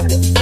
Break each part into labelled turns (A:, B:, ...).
A: What's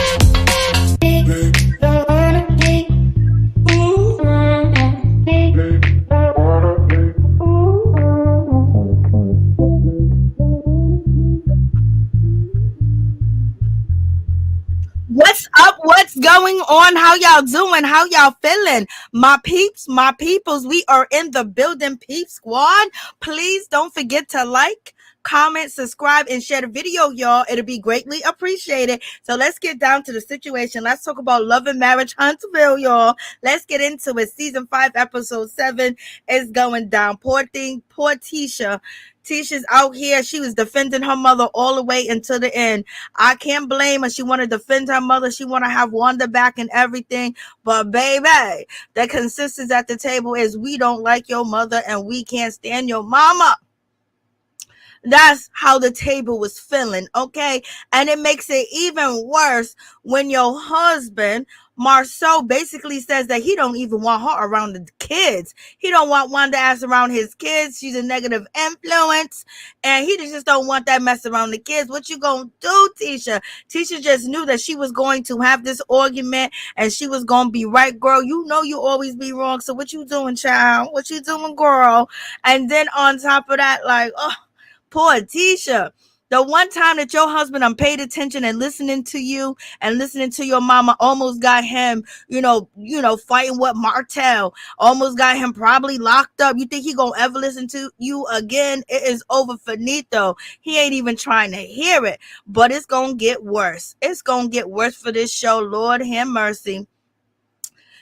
A: up? What's going on? How y'all doing? How y'all feeling? My peeps, my peoples, we are in the building, Peep Squad. Please don't forget to like, comment, subscribe, and share the video, y'all. It'll be greatly appreciated. So let's get down to the situation. Let's talk about Love and Marriage Huntsville, y'all. Let's get into it. Season 5, episode 7 is going down. Poor Tisha. Tisha's out here. She was defending her mother all the way until the end. I can't blame her. She want to defend her mother. She want to have Wanda back and everything. But baby, the consensus at the table is we don't like your mother and we can't stand your mama. That's how the table was feeling, okay? And it makes it even worse when your husband, Marsau, basically says that he don't even want her around the kids. He don't want Wanda ass around his kids. She's a negative influence. And he just don't want that mess around the kids. What you gonna do, Tisha? Tisha just knew that she was going to have this argument and she was gonna be right, girl. You know you always be wrong. So what you doing, child? What you doing, girl? And then on top of that, like, oh, poor Tisha. The one time that your husband paid attention and listening to you and listening to your mama almost got him, fighting with Martell, almost got him probably locked up. You think he gonna ever listen to you again? It is over finito. He ain't even trying to hear it, but it's gonna get worse. It's gonna get worse for this show. Lord have mercy.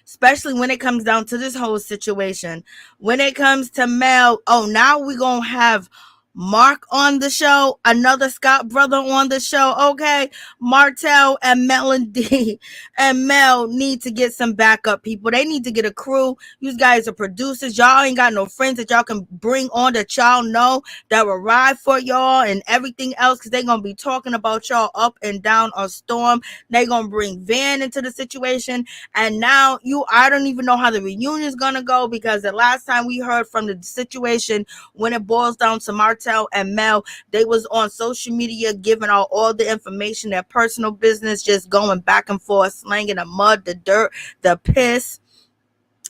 A: Especially when it comes down to this whole situation. When it comes to Mel, now we're gonna have Mark on the show, another Scott brother on the show. Okay, Martell and Melody and Mel need to get some backup people. They need to get a crew. You guys are producers. Y'all ain't got no friends that y'all can bring on that y'all know that will ride for y'all and everything else, because they're gonna be talking about y'all up and down a storm. They're gonna bring Van into the situation, and now I don't even know how the reunion is gonna go, because the last time we heard from the situation, when it boils down to Martell and Mel, they was on social media giving out all the information, their personal business, just going back and forth, slanging the mud, the dirt, the piss,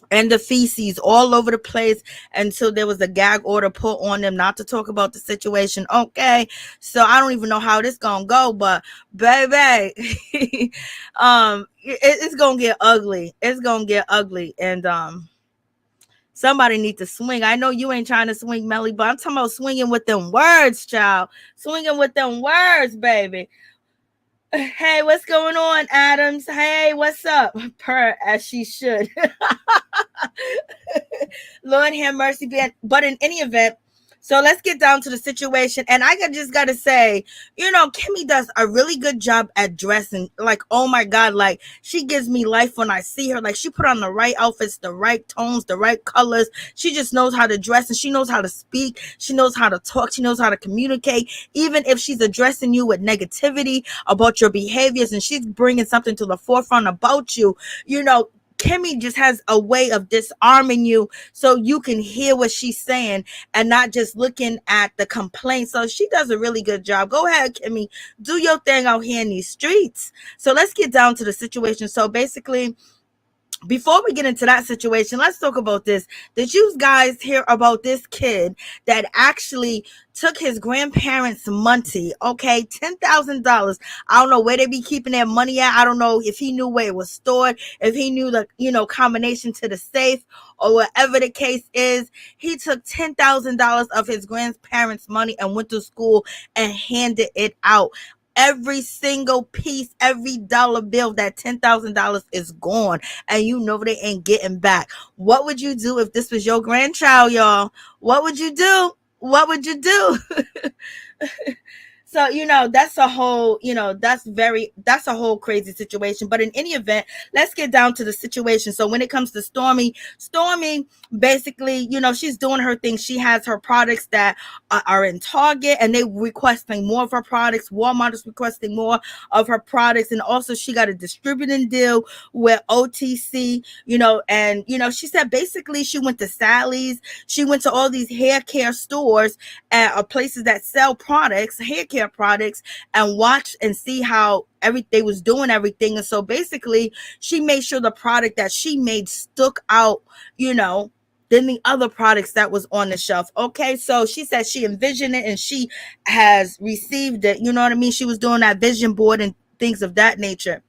A: and the feces all over the place until there was a gag order put on them not to talk about the situation. Okay, so I don't even know how this gonna go, but baby, it's gonna get ugly. It's gonna get ugly, and somebody need to swing. I know you ain't trying to swing, Melly, but I'm talking about swinging with them words, child. Swinging with them words, baby. Hey, what's going on, Adams? Hey, what's up? Per as she should. Lord have mercy. But in any event, so let's get down to the situation. And I just got to say, Kimmi does a really good job at dressing. Like, oh my God, like she gives me life when I see her. Like she put on the right outfits, the right tones, the right colors. She just knows how to dress and she knows how to speak. She knows how to talk. She knows how to communicate. Even if she's addressing you with negativity about your behaviors and she's bringing something to the forefront about you, Kimmi just has a way of disarming you so you can hear what she's saying and not just looking at the complaints. So she does a really good job. Go ahead, Kimmi. Do your thing out here in these streets. So let's get down to the situation. So basically, before we get into that situation, let's talk about this. Did you guys hear about this kid that actually took his grandparents' money? Okay, $10,000. I don't know where they be keeping their money at. I don't know if he knew where it was stored, if he knew the combination to the safe or whatever the case is. He took $10,000 of his grandparents' money and went to school and handed it out. Every single piece, every dollar bill, that $10,000 is gone. And they ain't getting back. What would you do if this was your grandchild, y'all? What would you do? What would you do? So, that's a whole, that's a whole crazy situation. But in any event, let's get down to the situation. So when it comes to Stormy basically, she's doing her thing. She has her products that are in Target and they requesting more of her products. Walmart is requesting more of her products. And also she got a distributing deal with OTC, and, she said basically she went to Sally's. She went to all these hair care stores at places that sell products, hair care skincare products and watch and see how they was doing everything. And so basically she made sure the product that she made stuck out, than the other products that was on the shelf. Okay, so she said she envisioned it and she has received it. You know what I mean? She was doing that vision board and things of that nature.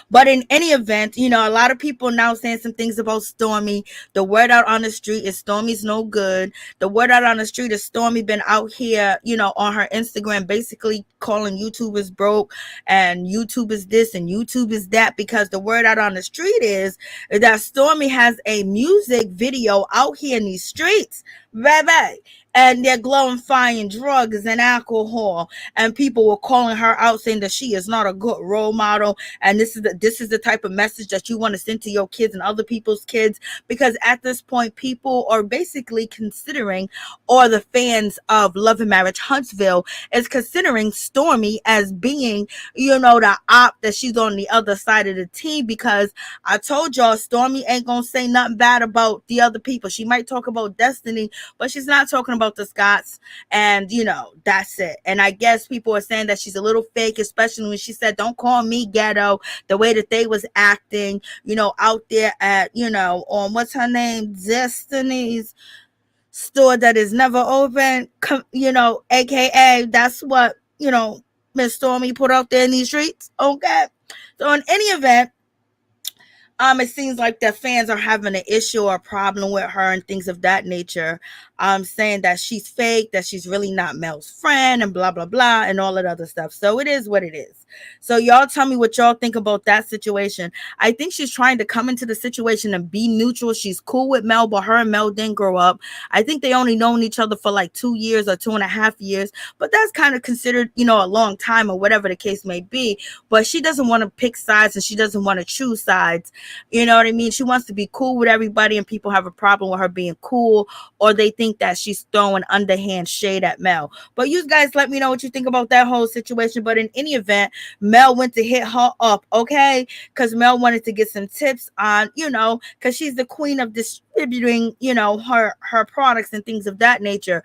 A: But in any event, a lot of people now saying some things about Stormi. The word out on the street is Stormi's no good. The word out on the street is Stormi been out here, on her Instagram, basically calling YouTubers broke and YouTube is this and YouTube is that, because the word out on the street is that Stormi has a music video out here in these streets, baby, and they're glorifying drugs and alcohol, and people were calling her out saying that she is not a good role model, and this is the type of message that you want to send to your kids and other people's kids, because at this point people are basically considering, or the fans of Love and Marriage Huntsville is considering Stormi as being, the op, that she's on the other side of the team, because I told y'all Stormi ain't gonna say nothing bad about the other people. She might talk about Destiny, but she's not talking about the Scotts, and that's it. And I guess people are saying that she's a little fake, especially when she said, don't call me ghetto, the way that they was acting, out there at, on what's her name, Destiny's store that is never open, aka that's what, Miss Stormi put out there in these streets. Okay, so in any event, it seems like the fans are having an issue or a problem with her and things of that nature. Saying that she's fake, that she's really not Mel's friend, and blah blah blah, and all that other stuff. So it is what it is. So y'all tell me what y'all think about that situation. I think she's trying to come into the situation and be neutral. She's cool with Mel, but her and Mel didn't grow up. I think they only known each other for like 2 years or 2.5 years, but that's kind of considered, a long time or whatever the case may be. But she doesn't want to pick sides and she doesn't want to choose sides. You know what I mean? She wants to be cool with everybody, and people have a problem with her being cool, or they think that she's throwing underhand shade at Mel. But you guys let me know what you think about that whole situation. But in any event, Mel went to hit her up, okay? Because Mel wanted to get some tips on, because she's the queen of distributing, her products and things of that nature.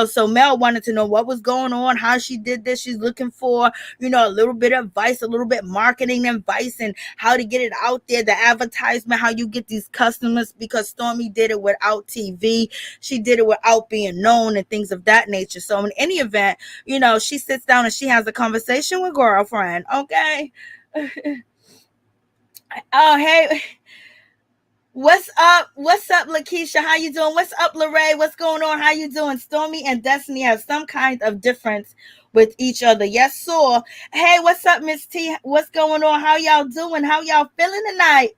A: So Mel wanted to know what was going on, how she did this. She's looking for, a little bit of advice, a little bit marketing advice, and how to get it out there, the advertisement, how you get these customers, because Stormi did it without TV. She did it without being known and things of that nature. So in any event, she sits down and she has a conversation with girlfriend, okay? Oh, hey. What's up, Latisha? How you doing? What's up, Lorraine? What's going on? How you doing? Stormi and Destiny have some kind of difference with each other. Yes, sir. Hey, what's up, Miss T? What's going on? How y'all doing? How y'all feeling tonight?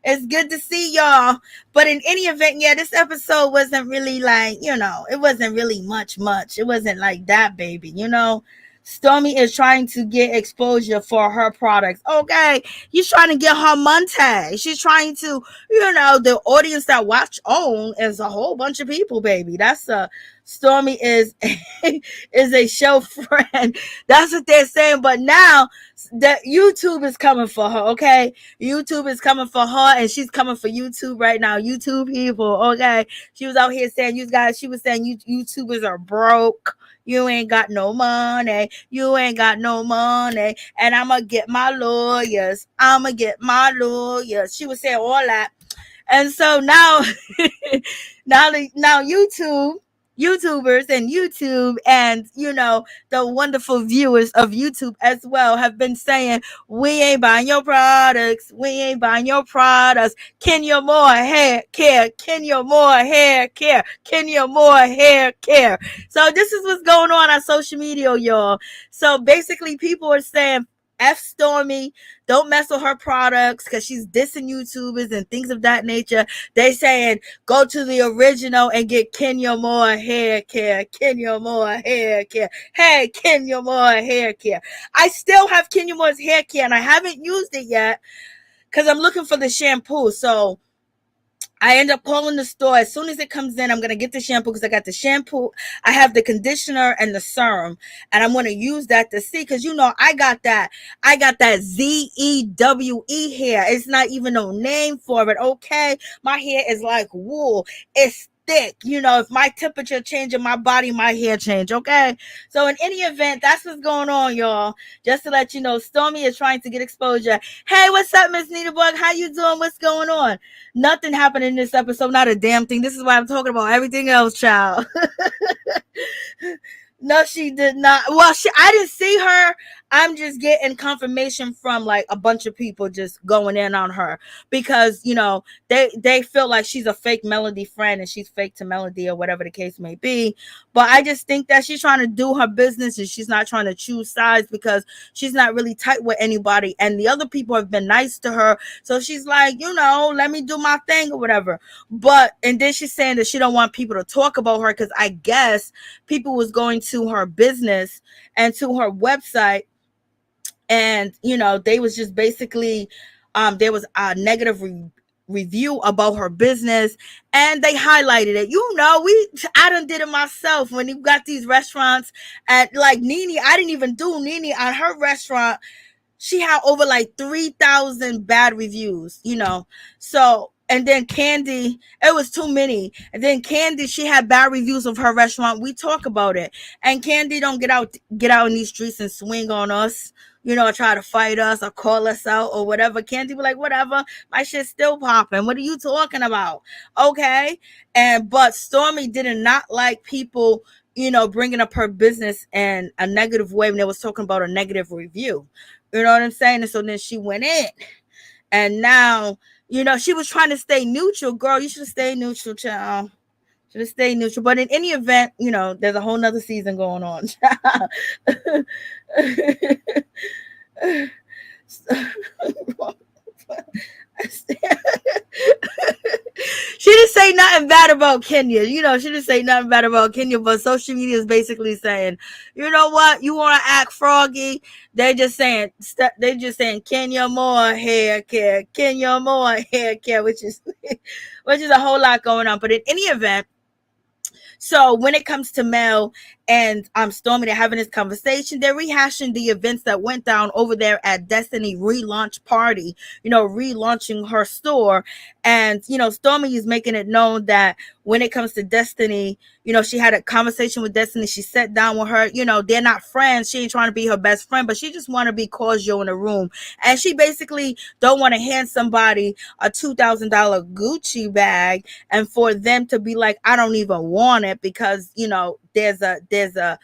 A: It's good to see y'all. But in any event, yeah, this episode wasn't really like, it wasn't really much. It wasn't like that, baby, Stormi is trying to get exposure for her products. Okay, she's trying to get her money. She's trying to, the audience that watch OWN is a whole bunch of people, baby. That's Stormi is is a show friend. That's what they're saying. But now that YouTube is coming for her, okay? YouTube is coming for her, and she's coming for YouTube right now. YouTube people, okay? She was out here saying, she was saying YouTubers are broke. You ain't got no money. You ain't got no money. And I'ma get my lawyers. She was saying all that. And so now, now YouTubers and YouTube and, the wonderful viewers of YouTube as well have been saying, we ain't buying your products. We ain't buying your products. Can your more hair care? Can your more hair care? Can your more hair care? So this is what's going on social media, y'all. So basically people are saying, F Stormi, don't mess with her products because she's dissing YouTubers and things of that nature. They saying go to the original and get Kenya Moore hair care. Kenya Moore hair care. Hey, Kenya Moore hair care. I still have Kenya Moore's hair care and I haven't used it yet because I'm looking for the shampoo. So I end up calling the store. As soon as it comes in, I'm going to get the shampoo because I got the shampoo. I have the conditioner and the serum. And I'm going to use that to see because, I got that ZEWE hair. It's not even no name for it, okay? My hair is like wool. It's thick. If my temperature change in my body, my hair change. Okay. So in any event, that's what's going on, y'all. Just to let you know, Stormy is trying to get exposure. Hey, what's up, Miss Nina Bug? How you doing? What's going on? Nothing happened in this episode. Not a damn thing. This is why I'm talking about everything else, child. No, she did not. Well, I didn't see her. I'm just getting confirmation from like a bunch of people just going in on her because they feel like she's a fake Melody friend and she's fake to Melody or whatever the case may be. But I just think that she's trying to do her business and she's not trying to choose sides because she's not really tight with anybody. And the other people have been nice to her, so she's like, let me do my thing or whatever. And then she's saying that she don't want people to talk about her because I guess people was going to her business and to her website, and they was just basically there was a negative review about her business, and they highlighted it. I done did it myself when you got these restaurants at like Nene. I didn't even do Nene on her restaurant. She had over like 3,000 bad reviews, So, and then Kandi, it was too many. And then Kandi, she had bad reviews of her restaurant. We talk about it. And Kandi don't get out in these streets and swing on us, try to fight us or call us out or whatever. Kandi be like, whatever, my shit's still popping. What are you talking about? Okay. But Stormy did not like people, bringing up her business in a negative way when they was talking about a negative review. You know what I'm saying? And so then she went in. And now, she was trying to stay neutral. Girl, you should have stayed neutral, child. Should have stayed neutral. But in any event, there's a whole nother season going on. She didn't say nothing bad about Kenya. She didn't say nothing bad about Kenya, but social media is basically saying, you know what? You want to act froggy? They're just saying Kenya more hair care, Kenya more hair care, which is a whole lot going on. But in any event, so when it comes to Mel and Stormy, they're having this conversation. They're rehashing the events that went down over there at Destiny relaunch party, relaunching her store. And, Stormy is making it known that when it comes to Destiny, she had a conversation with Destiny. She sat down with her. They're not friends. She ain't trying to be her best friend, but she just want to be cordial in the room. And she basically don't want to hand somebody a $2,000 Gucci bag and for them to be like, I don't even want it because, there's a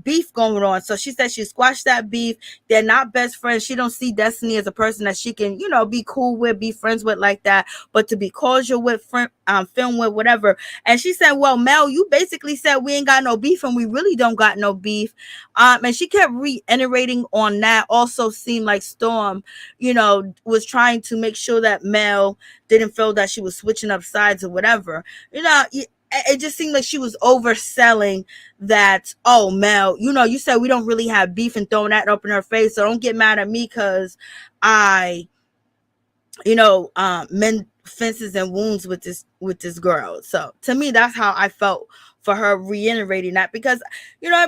A: beef going on. So she said she squashed that beef. They're not best friends. She don't see Destiny as a person that she can, be cool with, be friends with like that, but to be cordial with, film with, whatever. And she said, well, Mel, you basically said we ain't got no beef and we really don't got no beef. And she kept reiterating on that. Also seemed like Storm, was trying to make sure that Mel didn't feel that she was switching up sides or whatever. It just seemed like she was overselling that, oh, Mel, you said we don't really have beef and throwing that up in her face. So don't get mad at me because I, mend fences and wounds with this girl. So to me, that's how I felt for her reiterating that because,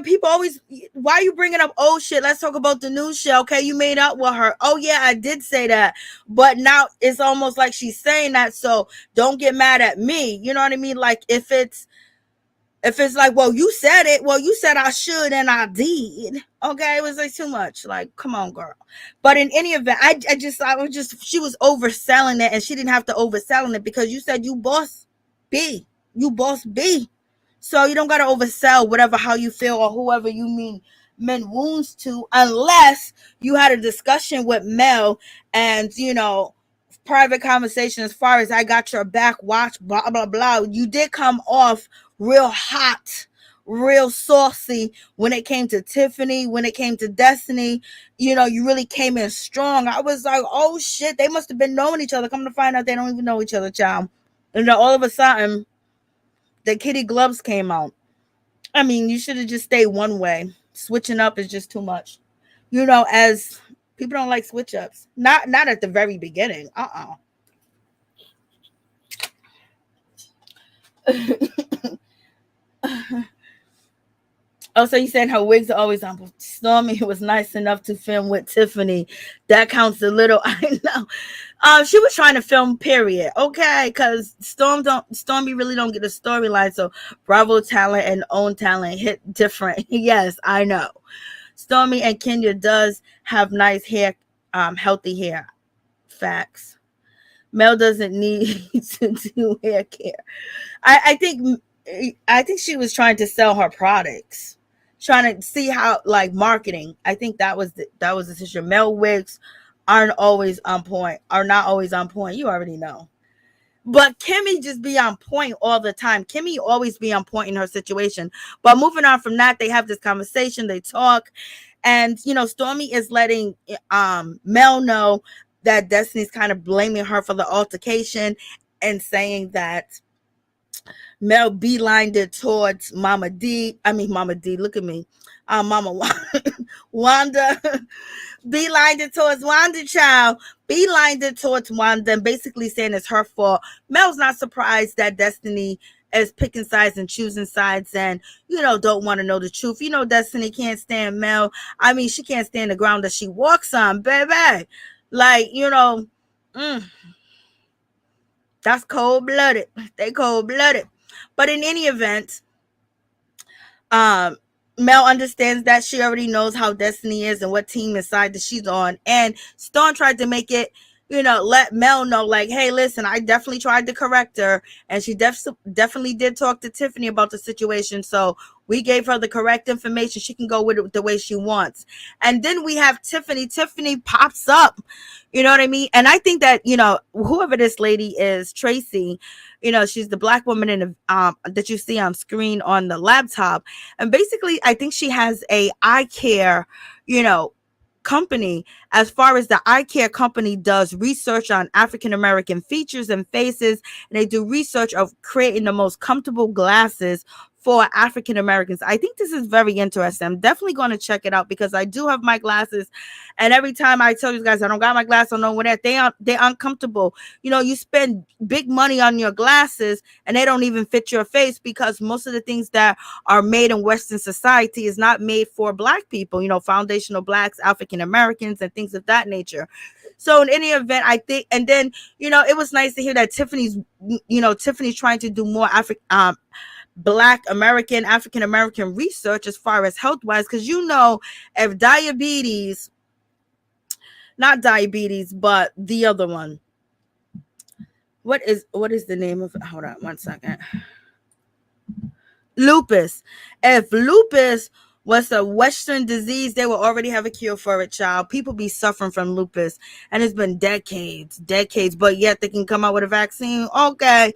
A: people always, why are you bringing up old shit? Let's talk about the new shit. Okay, you made up with her. Oh, yeah, I did say that. But now it's almost like she's saying that. So don't get mad at me. You know what I mean? Like if it's like, well, you said it. Well, you said I should and I did. Okay, it was like too much. Like, come on, girl. But in any event, she was overselling it and she didn't have to overselling it because you said you boss B. You boss B. So you don't got to oversell whatever, how you feel or whoever you mend wounds to, unless you had a discussion with Mel and, private conversation as far as I got your back, watch, blah, blah, blah. You did come off real hot, real saucy when it came to Tiffany, when it came to Destiny. You really came in strong. I was like, oh, shit, they must have been knowing each other. Come to find out they don't even know each other, child. And then all of a sudden, the kitty gloves came out. I mean, you should have just stayed one way. Switching up is just too much. As people don't like switch ups. Not at the very beginning. Oh, so you saying her wigs are always on? Stormy was nice enough to film with Tiffany. That counts a little. I know. She was trying to film, period. Okay, because Stormy really don't get a storyline. So Bravo talent and own talent hit different. Yes, I know. Stormy and Kenya does have nice hair, healthy hair. Facts. Mel doesn't need to do hair care. I think she was trying to sell her products, trying to see how, like, marketing. I think that was the issue. Mel wigs aren't always on point, are not always on point. You already know. But Kimmi just be on point all the time. Kimmi always be on point in her situation. But moving on from that, they have this conversation, they talk, and Stormy is letting Mel know that Destiny's kind of blaming her for the altercation and saying that Mel beelined it towards Mama D. I mean, Mama D, look at me. Mama Wanda. Beelined it towards Wanda, child. Beelined it towards Wanda and basically saying it's her fault. Mel's not surprised that Destiny is picking sides and choosing sides and, don't want to know the truth. Destiny can't stand Mel. I mean, she can't stand the ground that she walks on, baby. Like, that's cold-blooded. They cold-blooded. But in any event, Mel understands that. She already knows how Destiny is and what team and side that she's on. And Stone tried to make it, let Mel know, like, hey, listen, I definitely tried to correct her. And she definitely did talk to Tiffany about the situation. So we gave her the correct information. She can go with it the way she wants. And then we have Tiffany. Tiffany pops up. You know what I mean? And I think that, whoever this lady is, Tracy, she's the black woman in the that you see on screen on the laptop. And basically, I think she has a eye care, company. As far as the eye care company does research on African American features and faces, and they do research of creating the most comfortable glasses for African Americans. I think this is very interesting. I'm definitely going to check it out because I do have my glasses, and every time I tell you guys I don't got my glasses on over there, they're uncomfortable. You spend big money on your glasses and they don't even fit your face because most of the things that are made in Western society is not made for black people, foundational blacks, African Americans, and things of that nature. So in any event, I think, and then, it was nice to hear that Tiffany's trying to do more Black American, African American research as far as health wise, because if not diabetes, but the other one, what is the name of it? Hold on 1 second. Lupus. If lupus was a Western disease, they will already have a cure for it, child. People be suffering from lupus, and it's been decades, but yet they can come out with a vaccine. Okay.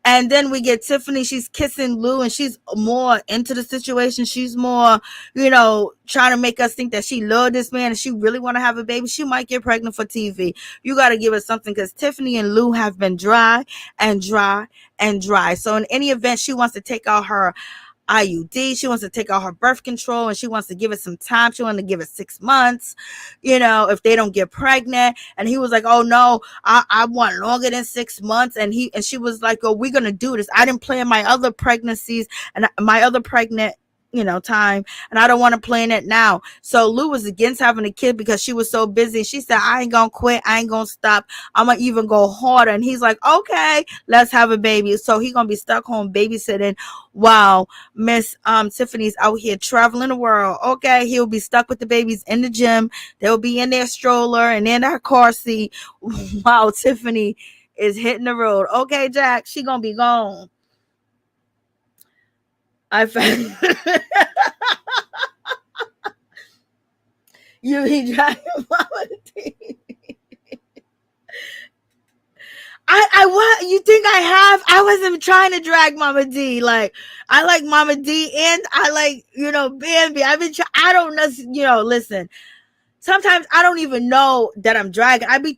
A: And then we get Tiffany. She's kissing Lou, and she's more into the situation. She's more, trying to make us think that she loved this man and she really want to have a baby. She might get pregnant for TV. You got to give her something because Tiffany and Lou have been dry and dry and dry. So in any event, she wants to take out her IUD. She wants to take out her birth control, and she wants to give it some time. She wants to give it 6 months, if they don't get pregnant. And he was like, oh no, I want longer than 6 months. And she was like, oh, we're going to do this. I didn't plan my other pregnancies and my other pregnant time, and I don't want to plan it now. So Lou was against having a kid because she was so busy. She said, I ain't gonna quit, I ain't gonna stop, I'm gonna even go harder. And he's like, okay, let's have a baby. So he's gonna be stuck home babysitting while Miss Tiffany's out here traveling the world. Okay, he'll be stuck with the babies in the gym. They'll be in their stroller and in her car seat while Tiffany is hitting the road. Okay, Jack, she gonna be gone. I found you be dragging Mama D. I what you think I have? I wasn't trying to drag Mama D. Like, I like Mama D and I like, Bambi. I don't know, listen. Sometimes I don't even know that I'm dragging. I be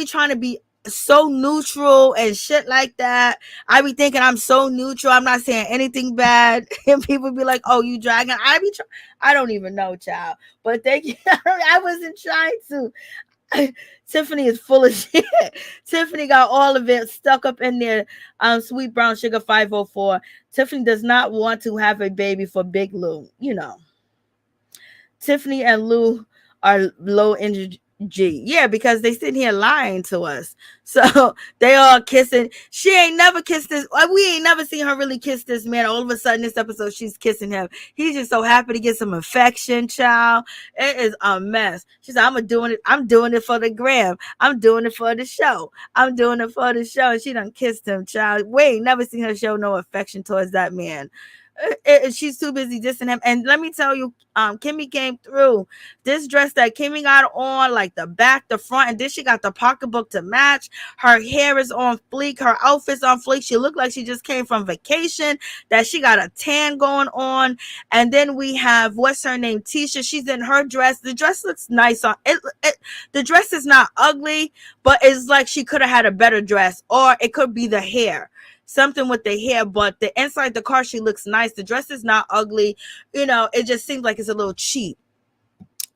A: trying to be so neutral and shit like that. I be thinking I'm so neutral, I'm not saying anything bad, and people be like, oh, you dragging. I don't even know, child, but thank you. I wasn't trying to. Tiffany is full of shit. Tiffany got all of it stuck up in there. Sweet Brown Sugar 504. Tiffany does not want to have a baby for Big Lou. Tiffany and Lou are low energy. Yeah, because they sitting here lying to us. So they all kissing. She ain't never kissed this. We ain't never seen her really kiss this man. All of a sudden, this episode, she's kissing him. He's just so happy to get some affection, child. It is a mess. She said, I'm doing it for the gram. I'm doing it for the show. I'm doing it for the show. And she done kissed him, child. We ain't never seen her show no affection towards that man. She's too busy dissing him. And let me tell you, Kimmi came through. This dress that Kimmi got on, like the back, the front, and then she got the pocketbook to match. Her hair is on fleek. Her outfit's on fleek. She looked like she just came from vacation, that she got a tan going on. And then we have, what's her name, Tisha. She's in her dress. The dress looks nice on it. The dress is not ugly, but it's like she could have had a better dress, or it could be the hair. Something with the hair, but the inside the car, she looks nice. The dress is not ugly. It just seems like it's a little cheap.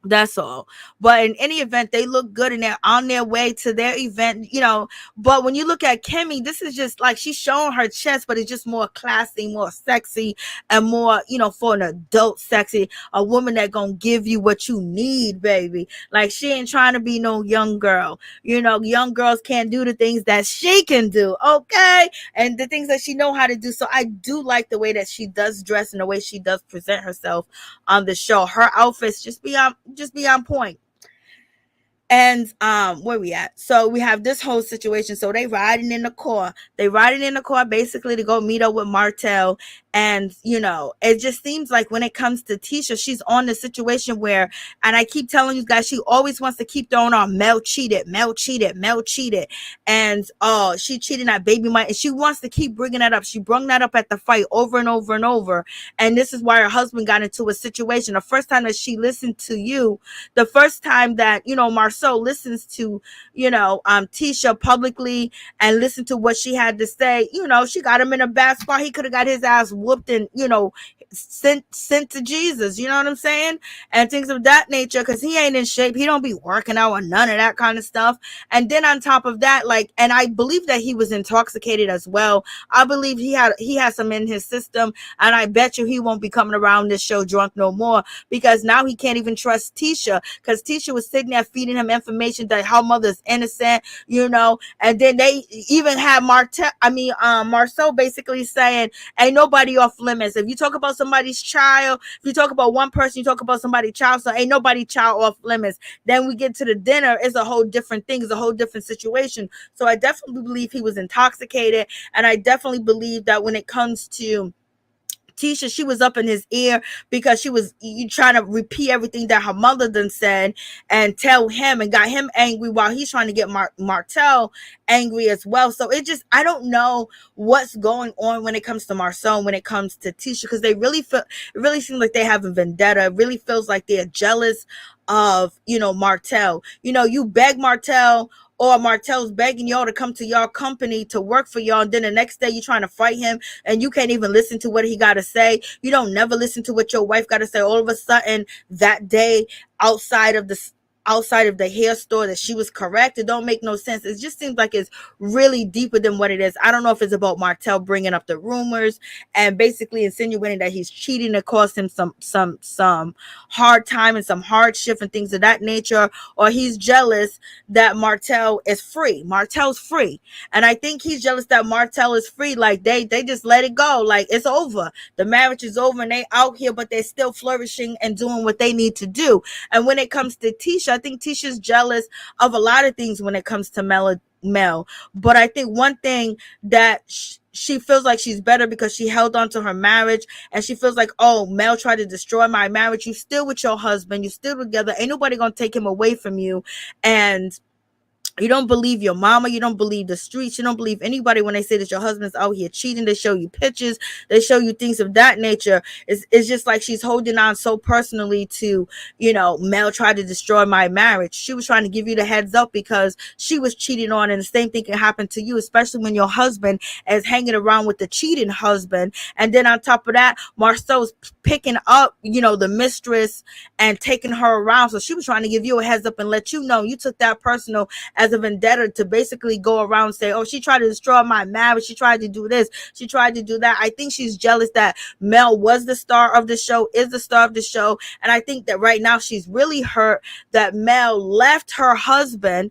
A: That's all. But in any event, they look good and they're on their way to their event, But when you look at Kimmi, this is just like she's showing her chest, but it's just more classy, more sexy, and more, for an adult sexy, a woman that gonna give you what you need, baby. Like she ain't trying to be no young girl. Young girls can't do the things that she can do, okay? And the things that she know how to do. So I do like the way that she does dress and the way she does present herself on the show. Her outfits just be on point. And where we at? So we have this whole situation. So they riding in the car. Basically to go meet up with Martell. And it just seems like when it comes to Tisha, she's on the situation where, and I keep telling you guys, she always wants to keep throwing on Mel cheated. And she cheated at Baby Mike, and she wants to keep bringing that up. She brought that up at the fight over and over and over. And this is why her husband got into a situation. The first time that she listened to you, the first time that Marsau listens to Tisha publicly and listen to what she had to say, she got him in a bad spot. He could have got his ass whooped and sent to Jesus, you know what I'm saying, and things of that nature, because he ain't in shape. He don't be working out or none of that kind of stuff. And then on top of that, and I believe that he was intoxicated as well. I believe he had some in his system, and I bet you he won't be coming around this show drunk no more, because now he can't even trust Tisha, because Tisha was sitting there feeding him information that her mother's innocent, and then they even had Marsau basically saying, ain't nobody off limits. If you talk about somebody's child, if you talk about one person, you talk about somebody's child, so ain't nobody child off limits. Then we get to the dinner, it's a whole different thing, it's a whole different situation. So I definitely believe he was intoxicated, and I definitely believe that when it comes to Tisha, she was up in his ear because she was trying to repeat everything that her mother done said and tell him, and got him angry while he's trying to get Martell angry as well. So I don't know what's going on when it comes to Marsau and when it comes to Tisha, because it really seems like they have a vendetta. It really feels like they're jealous of Martell. You beg Martell, or Martell's begging y'all to come to y'all company to work for y'all, and then the next day you're trying to fight him and you can't even listen to what he got to say. You don't never listen to what your wife got to say. All of a sudden that day, outside of the hair store, that she was correct. It don't make no sense. It just seems like it's really deeper than what it is. I don't know if it's about Martell bringing up the rumors and basically insinuating that he's cheating to cause him some hard time and some hardship and things of that nature, or he's jealous that Martell is free. Martell's free, and I think he's jealous that Martell is free. Like they just let it go. Like it's over. The marriage is over, and they out here, but they're still flourishing and doing what they need to do. And when it comes to Tisha, I think Tisha's jealous of a lot of things when it comes to Mel. But I think one thing that she feels like she's better because she held on to her marriage, and she feels like, oh, Mel tried to destroy my marriage. You still with your husband. You still together. Ain't nobody gonna take him away from you. And You don't believe your mama. You don't believe the streets. You don't believe anybody when they say that your husband's out here cheating. They show you pictures. They show you things of that nature. It's just like she's holding on so personally to, Mel tried to destroy my marriage. She was trying to give you the heads up because she was cheating on, and the same thing can happen to you, especially when your husband is hanging around with the cheating husband. And then on top of that, Marsau's picking up, the mistress and taking her around. So she was trying to give you a heads up and let you know you took that personal as a vendetta to basically go around and say, oh, she tried to destroy my marriage. She tried to do this. She tried to do that. I think she's jealous that Mel was the star of the show, is the star of the show. And I think that right now she's really hurt that Mel left her husband,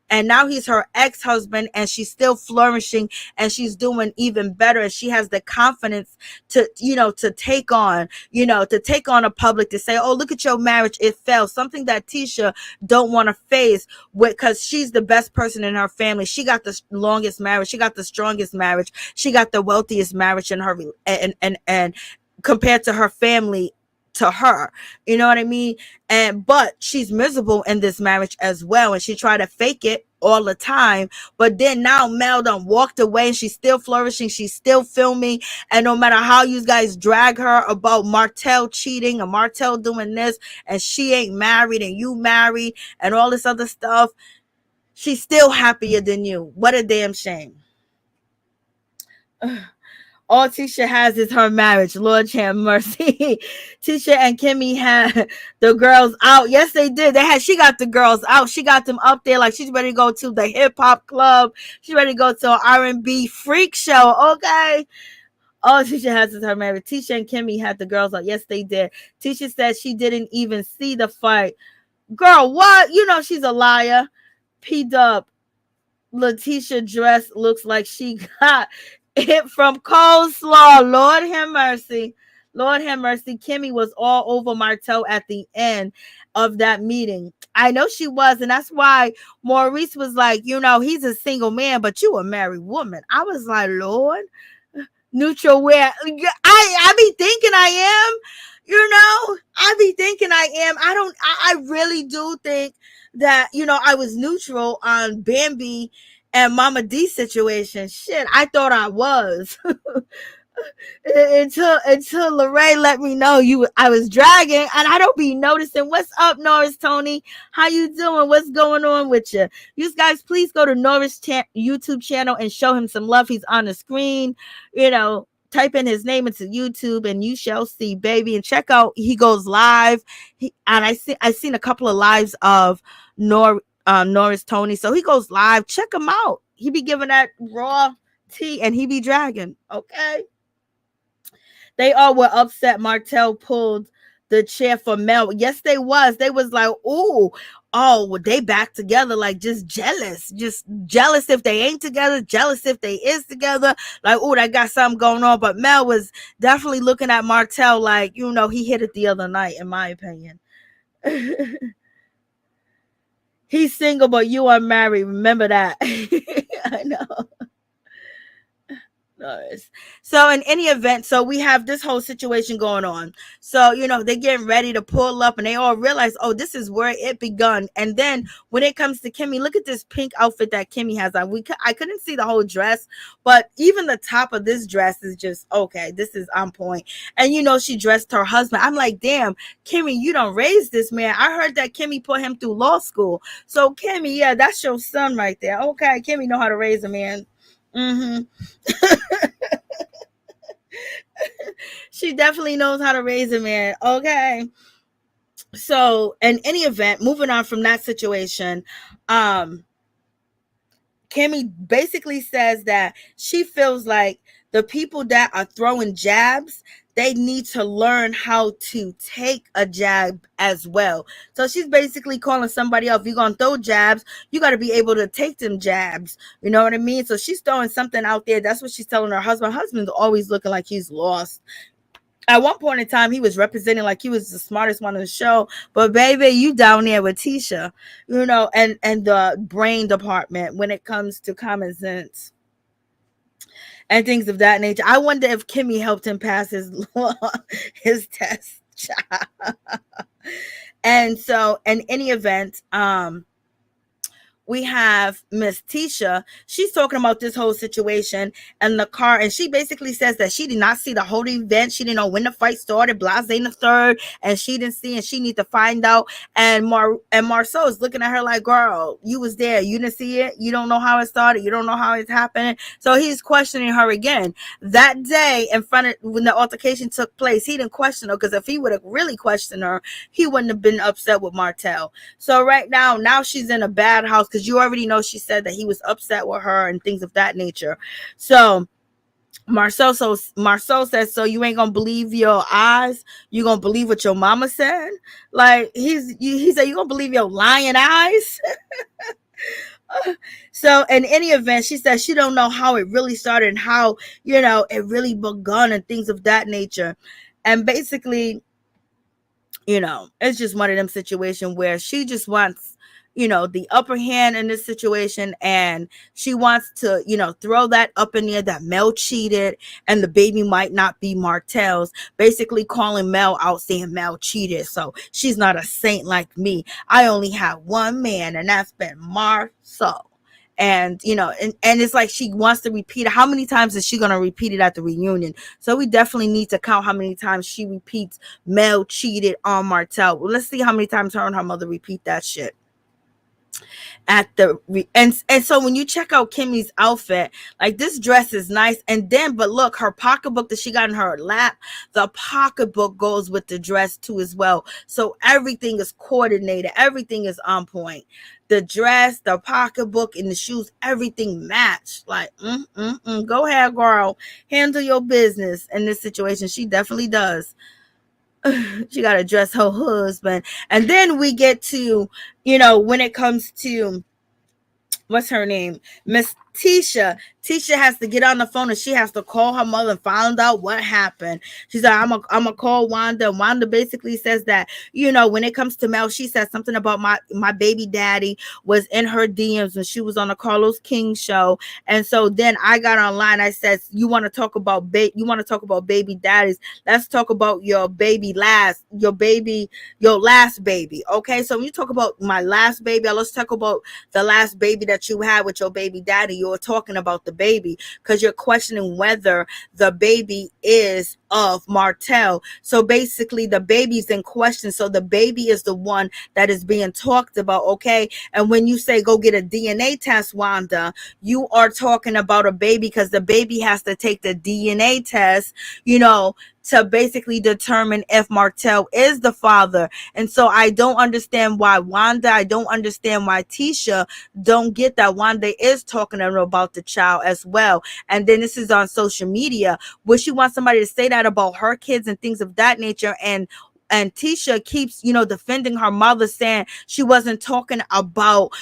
A: and now he's her ex-husband, and she's still flourishing, and she's doing even better, and she has the confidence to take on a public, to say, oh, look at your marriage, it fell. Something that Tisha don't want to face, because she's the best person in her family. She got the longest marriage, she got the strongest marriage, she got the wealthiest marriage in her, and compared to her family, to her, you know what I mean? But she's miserable in this marriage as well, and she tried to fake it all the time. But then now Mel done walked away, and she's still flourishing, she's still filming, and no matter how you guys drag her about Martell cheating and Martell doing this, and she ain't married and you married and all this other stuff, she's still happier than you. What a damn shame. All Tisha has is her marriage. Lord have mercy. Tisha and Kimmi had the girls out. Yes, they did. She got the girls out. She got them up there like she's ready to go to the hip hop club. She's ready to go to an R&B freak show. Okay. All Tisha has is her marriage. Tisha and Kimmi had the girls out. Yes, they did. Tisha said she didn't even see the fight. Girl, what? She's a liar. P-Dub. Latisha dress looks like she got it from coleslaw. Lord have mercy. Lord have mercy. Kimmi was all over Martell at the end of that meeting. I know she was, and that's why Maurice was like, he's a single man, but you a married woman. I was like, Lord, neutral where I be thinking I am. I be thinking I am. I really do think that, I was neutral on Bambi and Mama D situation. Shit, I thought I was. until Lorraine let me know I was dragging, and I don't be noticing. What's up, Norris Tony? How you doing? What's going on with you? You guys, please go to Norris YouTube channel and show him some love. He's on the screen. Type in his name into YouTube and you shall see, baby. And check out, he goes live. I seen a couple of lives of Norris Tony. So he goes live. Check him out. He be giving that raw tea and he be dragging. Okay. They all were upset Martell pulled the chair for Mel. Yes, they was. They was like, they back together, like just jealous if they ain't together, jealous if they is together, like, they got something going on. But Mel was definitely looking at Martell like, he hit it the other night, in my opinion. He's single, but you are married. Remember that. I know. So in any event, so we have this whole situation going on. So, they're getting ready to pull up, and they all realize, oh, this is where it begun. And then when it comes to Kimmi, look at this pink outfit that Kimmi has on. I couldn't see the whole dress, but even the top of this dress is just, okay, this is on point. And, she dressed her husband. I'm like, damn, Kimmi, you don't raise this man. I heard that Kimmi put him through law school. So Kimmi, yeah, that's your son right there. Okay, Kimmi know how to raise a man. Mm-hmm. She definitely knows how to raise a man. Okay. So in any event, moving on from that situation, Kimmi basically says that she feels like the people that are throwing jabs, they need to learn how to take a jab as well. So she's basically calling somebody else. If you're going to throw jabs, you got to be able to take them jabs. You know what I mean? So she's throwing something out there. That's what she's telling her husband. Husband's always looking like he's lost. At one point in time, he was representing like he was the smartest one in the show. But baby, you down there with Tisha, and the brain department when it comes to common sense and things of that nature. I wonder if Kimmi helped him pass his test. And so in any event, we have Miss Tisha. She's talking about this whole situation and the car, and she basically says that she did not see the whole event. She didn't know when the fight started, blase in the third, and she didn't see, and she need to find out. And Marsau is looking at her like, girl, you was there, you didn't see it, you don't know how it started, you don't know how it's happening. So he's questioning her again. That day in front of when the altercation took place, he didn't question her, because if he would have really questioned her, he wouldn't have been upset with Martell. So right now she's in a bad house, because you already know she said that he was upset with her and things of that nature. So Marsau says, so you ain't gonna believe your eyes, you gonna believe what your mama said? Like he said, you gonna believe your lying eyes? So in any event, she says she don't know how it really started and how, it really begun and things of that nature. And basically, it's just one of them situations where she just wants, the upper hand in this situation, and she wants to, throw that up in there that Mel cheated and the baby might not be Martell's, basically calling Mel out, saying Mel cheated, so she's not a saint like me. I only have one man, and that's been Marsau. And and it's like she wants to repeat it. How many times is she going to repeat it at the reunion? So we definitely need to count how many times she repeats Mel cheated on Martell. Well, let's see how many times her and her mother repeat that shit at the and so when you check out Kimmy's outfit, like, this dress is nice, and then but look, her pocketbook that she got in her lap, the pocketbook goes with the dress too as well. So everything is coordinated, everything is on point. The dress, the pocketbook, and the shoes, everything matched. Like, go ahead, girl, handle your business in this situation. She definitely does. She got to dress her husband. And then we get to, when it comes to, what's her name? Miss Tisha. Tisha has to get on the phone and she has to call her mother and find out what happened. She's like, I'm gonna call Wanda. And Wanda basically says that, when it comes to Mel, she said something about my baby daddy was in her DMs when she was on the Carlos King show. And so then I got online. I said, you want to talk about baby daddies? Let's talk about your last baby. Okay, so when you talk about my last baby, let's talk about the last baby that you had with your baby daddy. You're talking about the baby because you're questioning whether the baby is of Martell. So basically the baby's in question. So the baby is the one that is being talked about. Okay. And when you say go get a DNA test, Wanda, you are talking about a baby because the baby has to take the DNA test, to basically determine if Martell is the father. And so I don't understand why Wanda, I don't understand why Tisha don't get that. Wanda is talking about the child as well. And then this is on social media. Would she want somebody to say that about her kids and things of that nature? And Tisha keeps, defending her mother, saying she wasn't talking about,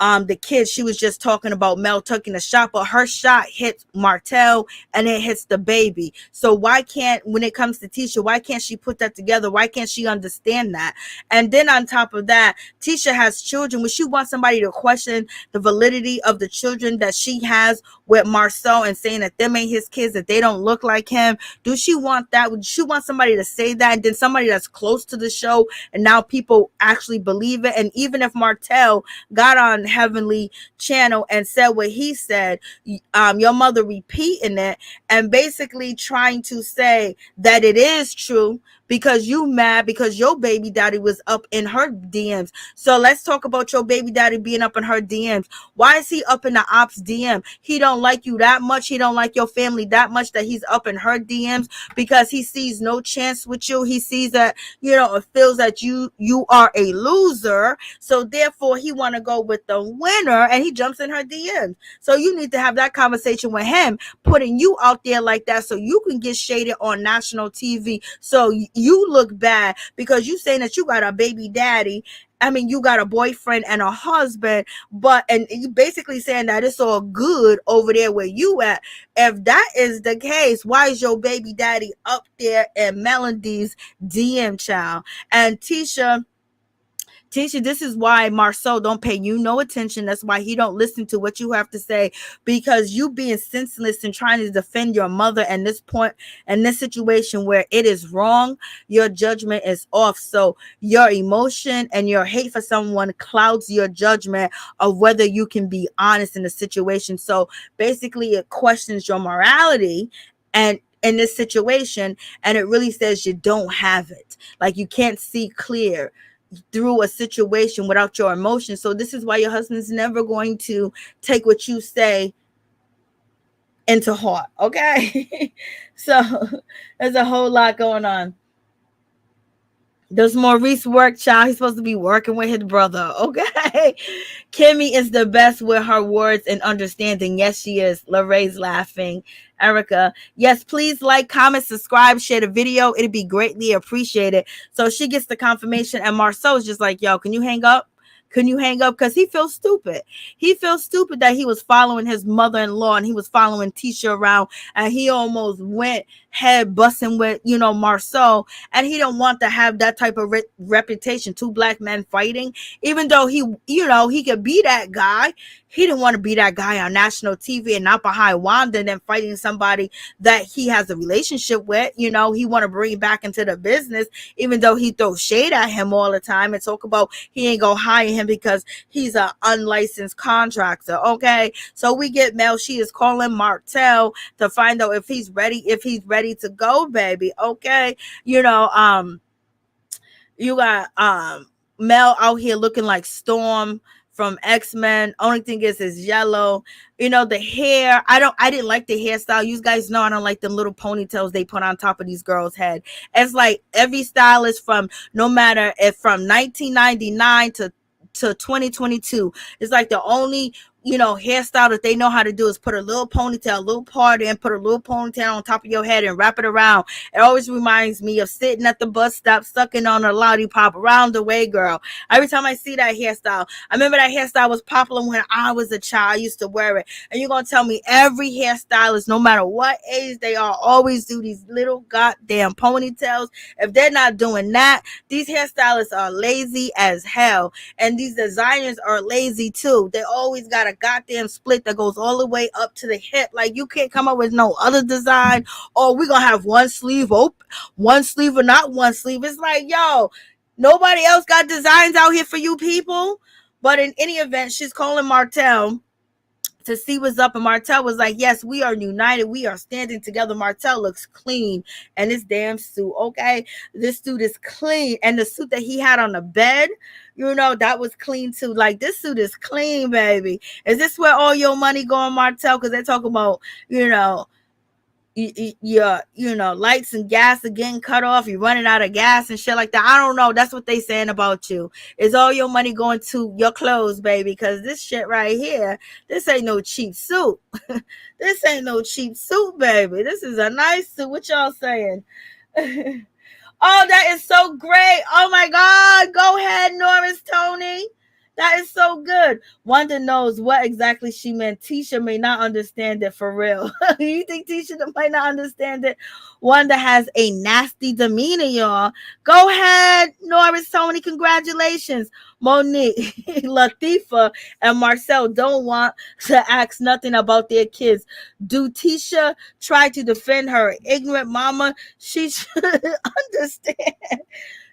A: the kids. She was just talking about Mel taking a shot, but her shot hits Martell and it hits the baby. So why can't, when it comes to Tisha, why can't she put that together? Why can't she understand that? And then on top of that, Tisha has children. Would she want somebody to question the validity of the children that she has with Marsau and saying that them ain't his kids, that they don't look like him? Do she want that? Would she want somebody to say that? And then somebody that's close to the show, and now people actually believe it. And even if Martell got on Heavenly Channel and said what he said, your mother repeating it and basically trying to say that it is true because you mad because your baby daddy was up in her DMs. So let's talk about your baby daddy being up in her DMs. Why is he up in the ops DM? He don't like you that much. He don't like your family that much that he's up in her DMs because he sees no chance with you. He sees that, it feels that you are a loser. So therefore he want to go with the winner and he jumps in her DMs. So you need to have that conversation with him, putting you out there like that so you can get shaded on national TV. So you look bad because you saying that you got a baby daddy. I mean, you got a boyfriend and a husband, and you basically saying that it's all good over there where you at. If that is the case, why is your baby daddy up there in Melody's DM, child? And Tisha Tisha, this is why Marsau don't pay you no attention. That's why he don't listen to what you have to say, because you being senseless and trying to defend your mother and this point and this situation where it is wrong, your judgment is off. So your emotion and your hate for someone clouds your judgment of whether you can be honest in the situation. So basically it questions your morality and in this situation, and it really says you don't have it. Like you can't see clear through a situation without your emotions. So this is why your husband's never going to take what you say into heart. Okay. So there's a whole lot going on. Does Maurice work, child? He's supposed to be working with his brother. Okay. Kimmi is the best with her words and understanding. Yes, she is. Laray's laughing. Erica, yes, please like, comment, subscribe, share the video. It'd be greatly appreciated. So she gets the confirmation, and Marsau is just like, yo, can you hang up? Can you hang up? Because he feels stupid. He feels stupid that he was following his mother-in-law and he was following Tisha around, and he almost went head busting with, Marsau, and he don't want to have that type of reputation. Two black men fighting, even though he could be that guy. He didn't want to be that guy on national TV and not behind Wanda and then fighting somebody that he has a relationship with. He want to bring back into the business, even though he throws shade at him all the time and talk about he ain't gonna hire him because he's an unlicensed contractor. Okay, so we get Mel. She is calling Martell to find out if he's ready to go, baby. Okay, you got Mel out here looking like Storm from X-Men. Only thing is yellow. The hair, I didn't like the hairstyle. You guys know I don't like them little ponytails they put on top of these girls' head. It's every stylist from, no matter if from 1999 to 2022, it's the only hairstyle that they know how to do is put a little ponytail, a little part, and put a little ponytail on top of your head and wrap it around. It always reminds me of sitting at the bus stop sucking on a lollipop around the way, girl. Every time I see that hairstyle, I remember that hairstyle was popular when I was a child. I used to wear it. And you're gonna tell me every hairstylist, no matter what age they are, always do these little goddamn ponytails? If they're not doing that, these hairstylists are lazy as hell, and these designers are lazy too. They always got a goddamn split that goes all the way up to the hip. You can't come up with no other design, or we're gonna have one sleeve open, one sleeve or not one sleeve. It's yo, nobody else got designs out here for you people. But in any event, she's calling Martell to see what's up, and Martell was like, yes, we are united, we are standing together. Martell looks clean, and this damn suit, okay, this suit is clean, and the suit that he had on the bed, that was clean too. This suit is clean, baby. Is this where all your money going, Martell? Because they're talking about your lights and gas are getting cut off, you're running out of gas and shit like that. I don't know, that's what they saying about you. Is all your money going to your clothes, baby? Because this shit right here, this ain't no cheap suit. This ain't no cheap suit, baby. This is a nice suit. What y'all saying? Oh, that is so great. Oh my God, go ahead, Norris Tony. That is so good. Wanda knows what exactly she meant. Tisha may not understand it for real. You think Tisha might not understand it? Wanda has a nasty demeanor, y'all. Go ahead, Norris Tony. Congratulations. Monique, Latifah, and Marcel don't want to ask nothing about their kids. Do Tisha try to defend her ignorant mama? She should understand.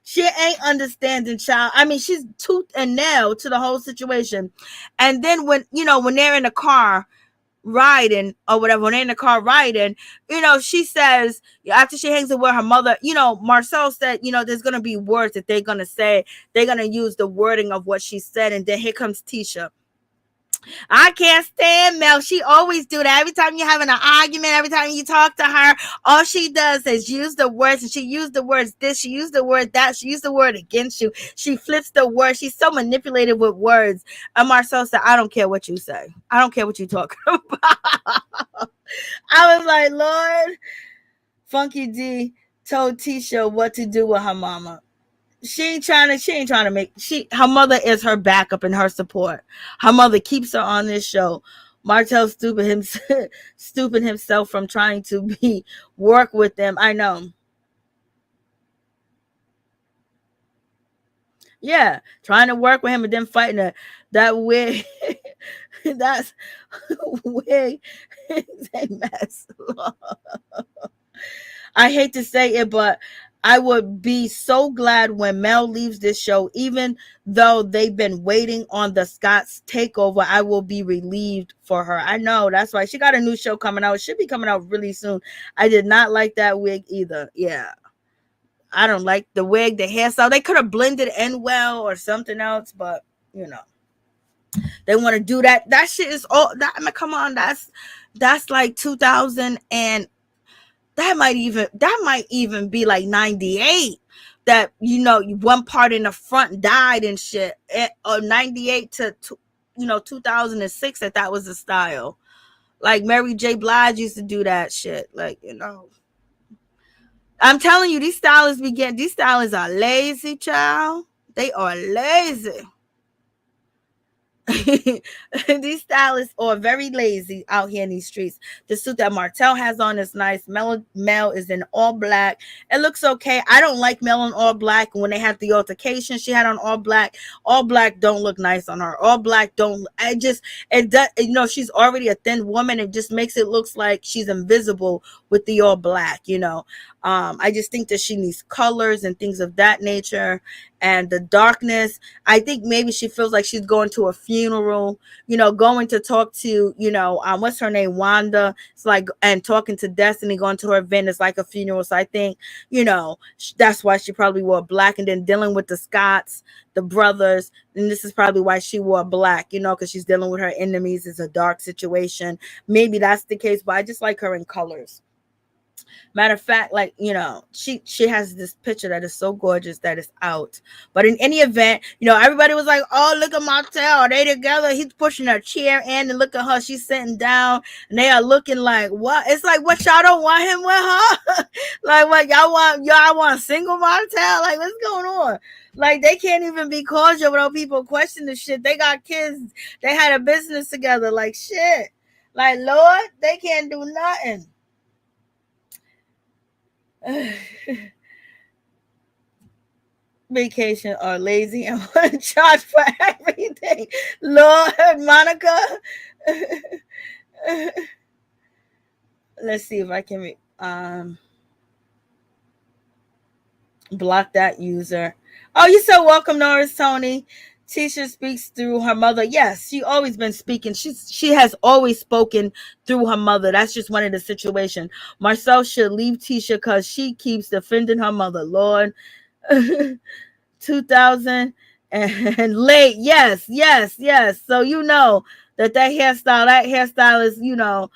A: She ain't understanding, child. I mean, she's tooth and nail to the whole situation. And then when they're in the car riding or whatever, when they're in the car riding, she says, after she hangs it with her mother, Marcel said, there's going to be words that they're going to say. They're going to use the wording of what she said. And then here comes Tisha. I can't stand Mel. She always do that. Every time you're having an argument, every time you talk to her, all she does is use the words, and she used the words this, she used the word that, she used the word against you. She flips the word. She's so manipulated with words. And Marcel said, I don't care what you say. I don't care what you talk about. I was like, Lord, Funky D told Tisha what to do with her mama. She ain't trying to make, her mother is her backup and her support. Her mother keeps her on this show. Martell stooping himself from trying to work with them. I know. Yeah, trying to work with him and then fighting that wig. That's wig is a mess. I hate to say it, but I would be so glad when Mel leaves this show, even though they've been waiting on the Scott's takeover. I will be relieved for her. I know, that's why she got a new show coming out. It should be coming out really soon. I did not like that wig either. Yeah. I don't like the wig, the hairstyle. They could have blended in well or something else, but you know, they want to do that. That shit is all that. I mean, come on, that's like 2000, and that might even be like 98. That, you know, one part in the front died and shit, or 98 to 2006. That was the style. Like Mary J. Blige used to do that shit. Like, you know. I'm telling you, these stylists are lazy, child. They are lazy. These stylists are very lazy out here in these streets. The suit that Martell has on is nice. Mel is in all black. It looks okay. I don't like Mel in all black. When they had the altercation, she had on all black. All black don't look nice on her. All black don't. It does. You know, she's already a thin woman. It just makes it looks like she's invisible with the all black. You know, I just think that she needs colors and things of that nature. And the darkness, I think maybe she feels like she's going to a funeral, you know, going to talk to, you know, what's her name, Wanda. It's like, and talking to Destiny, going to her event is like a funeral. So I think, you know, that's why she probably wore black. And then dealing with the Scotts, the brothers, and this is probably why she wore black, you know, because she's dealing with her enemies. It's a dark situation. Maybe that's the case, but I just like her in colors. Matter of fact, like, you know, she has this picture that is so gorgeous that is out. But in any event, you know, everybody was like, oh, look at Martell. Are they together? He's pushing her chair in, and look at her. She's sitting down, and they are looking like, what? It's like, what, y'all don't want him with her? Like, what, y'all want single Martell? Like, what's going on? Like, they can't even be cordial without people question the shit. They got kids. They had a business together. Like, shit. Like, Lord, they can't do nothing. Vacation or lazy and want to charge for everything. Lord, Monica. Let's see if I can block that user. Oh, you're so welcome, Norris Tony. Tisha speaks through her mother. Yes, she always been speaking. She has always spoken through her mother. That's just one of the situations. Marsau should leave Tisha because she keeps defending her mother. Lord. 2000 and late. Yes. So you know that hairstyle is, you know,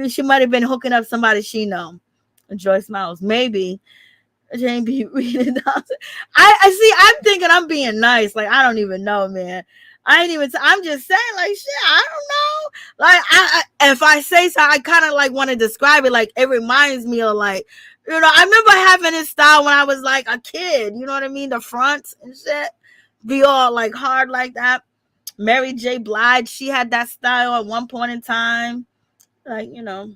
A: she might have been hooking up somebody she know. Joyce Miles, maybe. Jane B. reading. I see. I'm thinking I'm being nice. Like, I don't even know, man. I'm just saying, like, shit, I don't know. Like, if I say so, I kind of like want to describe it. Like, it reminds me of, like, you know, I remember having this style when I was like a kid. You know what I mean? The fronts and shit be all like hard like that. Mary J. Blige, she had that style at one point in time. Like, you know.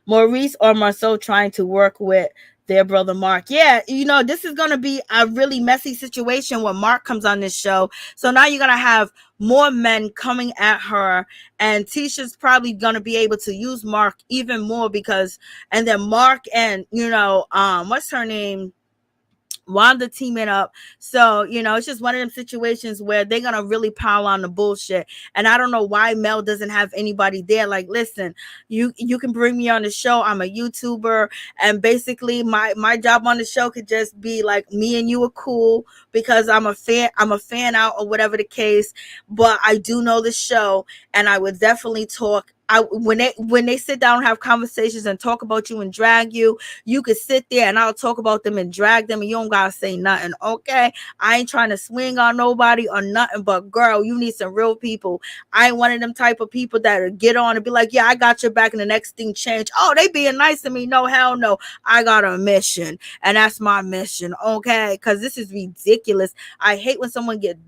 A: Maurice or Marceau trying to work with their brother Mark. Yeah, you know, this is going to be a really messy situation when Mark comes on this show. So now you're going to have more men coming at her, and Tisha's probably going to be able to use Mark even more because, and then Mark and, you know, what's her name? Wanda teaming up. So, you know, it's just one of them situations where they're going to really pile on the bullshit. And I don't know why Mel doesn't have anybody there. Like, listen, you can bring me on the show. I'm a YouTuber. And basically my job on the show could just be like, me and you are cool because I'm a fan out or whatever the case. But I do know the show, and I would definitely talk. When they sit down and have conversations and talk about you and drag you, you could sit there and I'll talk about them and drag them, and you don't gotta say nothing. Okay, I ain't trying to swing on nobody or nothing, but girl, you need some real people. I ain't one of them type of people that get on and be like, yeah, I got your back, and the next thing change. Oh, they being nice to me. No, hell no. I got a mission, and that's my mission. Okay, because this is ridiculous. I hate when someone get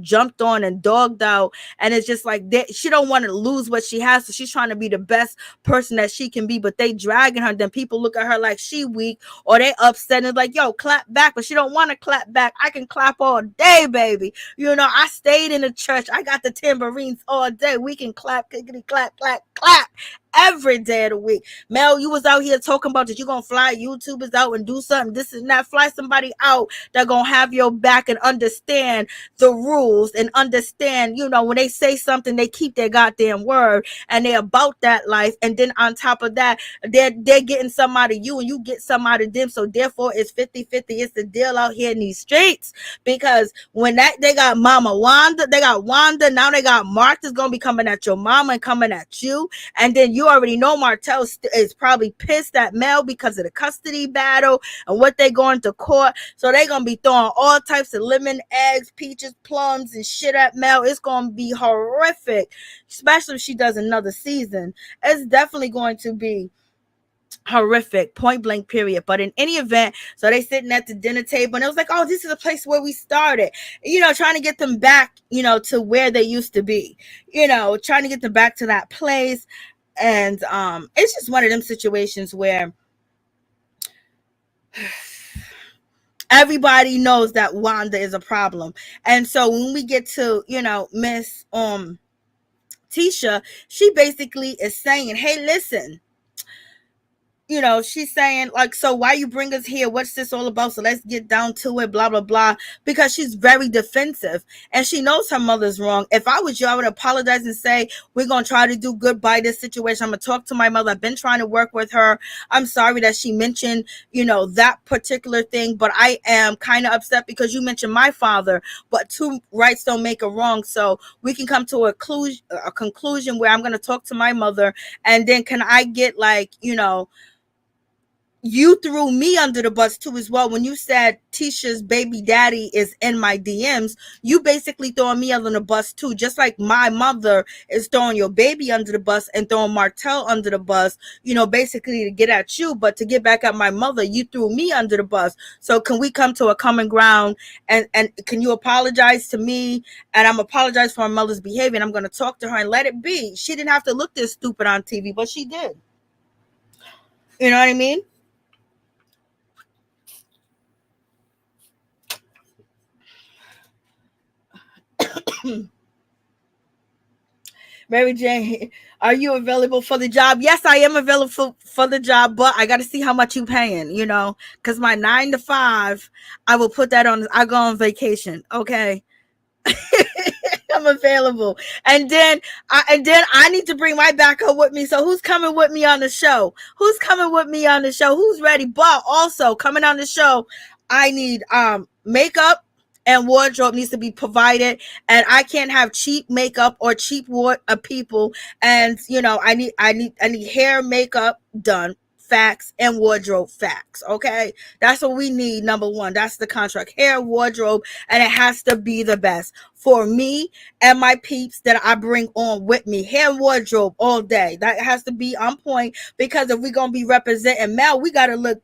A: jumped on and dogged out, and it's just like she don't want to lose what she has, so she's trying to be the best person that she can be, but they dragging her. Then people look at her like she weak, or they upset and like, yo, clap back, but she don't want to clap back. I can clap all day, baby. I stayed in the church. I got the tambourines all day. We can clap, clickety, clap, clap, clap every day of the week. Mel, you was out here talking about that you're gonna fly YouTubers out and do something, this and that. Fly somebody out that gonna have your back and understand the rules and understand, when they say something, they keep their goddamn word, and they about that life. And then on top of that, they're getting some out of you and you get some out of them. So therefore it's 50-50. It's the deal out here in these streets, because when they got Mama Wanda, they got Wanda, now they got Martha's gonna be coming at your mama and coming at you. And then you already know Martell is probably pissed at Mel because of the custody battle and what they going to court. So they gonna be throwing all types of lemon, eggs, peaches, plums, and shit at Mel. It's gonna be horrific, especially if she does another season. It's definitely going to be horrific, point blank, period. But in any event, so they sitting at the dinner table, and it was like, oh, this is a place where we started, trying to get them back, to where they used to be, trying to get them back to that place. And it's just one of them situations where everybody knows that Wanda is a problem. And so when we get to, Miss Tisha, she basically is saying, hey, listen, she's saying like, so why you bring us here? What's this all about? So let's get down to it, blah, blah, blah, because she's very defensive and she knows her mother's wrong. If I was you, I would apologize and say, we're going to try to do good by this situation. I'm going to talk to my mother. I've been trying to work with her. I'm sorry that she mentioned, that particular thing, but I am kind of upset because you mentioned my father, but two rights don't make a wrong. So we can come to a conclusion where I'm going to talk to my mother, and then can I get like, you threw me under the bus too as well. When you said Tisha's baby daddy is in my DMs, you basically throwing me under the bus too. Just like my mother is throwing your baby under the bus and throwing Martell under the bus, basically to get at you. But to get back at my mother, you threw me under the bus. So can we come to a common ground, and can you apologize to me? And I'm apologize for my mother's behavior, and I'm going to talk to her and let it be. She didn't have to look this stupid on TV, but she did. You know what I mean? Mary Jane, are you available for the job? Yes, I am available for the job, but I got to see how much you paying, because my 9 to 5, I will put that on. I go on vacation. Okay. I'm available. And then I need to bring my backup with me. So who's coming with me on the show? Who's coming with me on the show? Who's ready? But also coming on the show, I need makeup and wardrobe needs to be provided, and I can't have cheap makeup or cheap people. And I need hair, makeup done, facts, and wardrobe facts. Okay, that's what we need. Number one, that's the contract: hair, wardrobe, and it has to be the best for me and my peeps that I bring on with me. Hair, wardrobe all day. That has to be on point, because if we're gonna be representing Mel, we gotta look.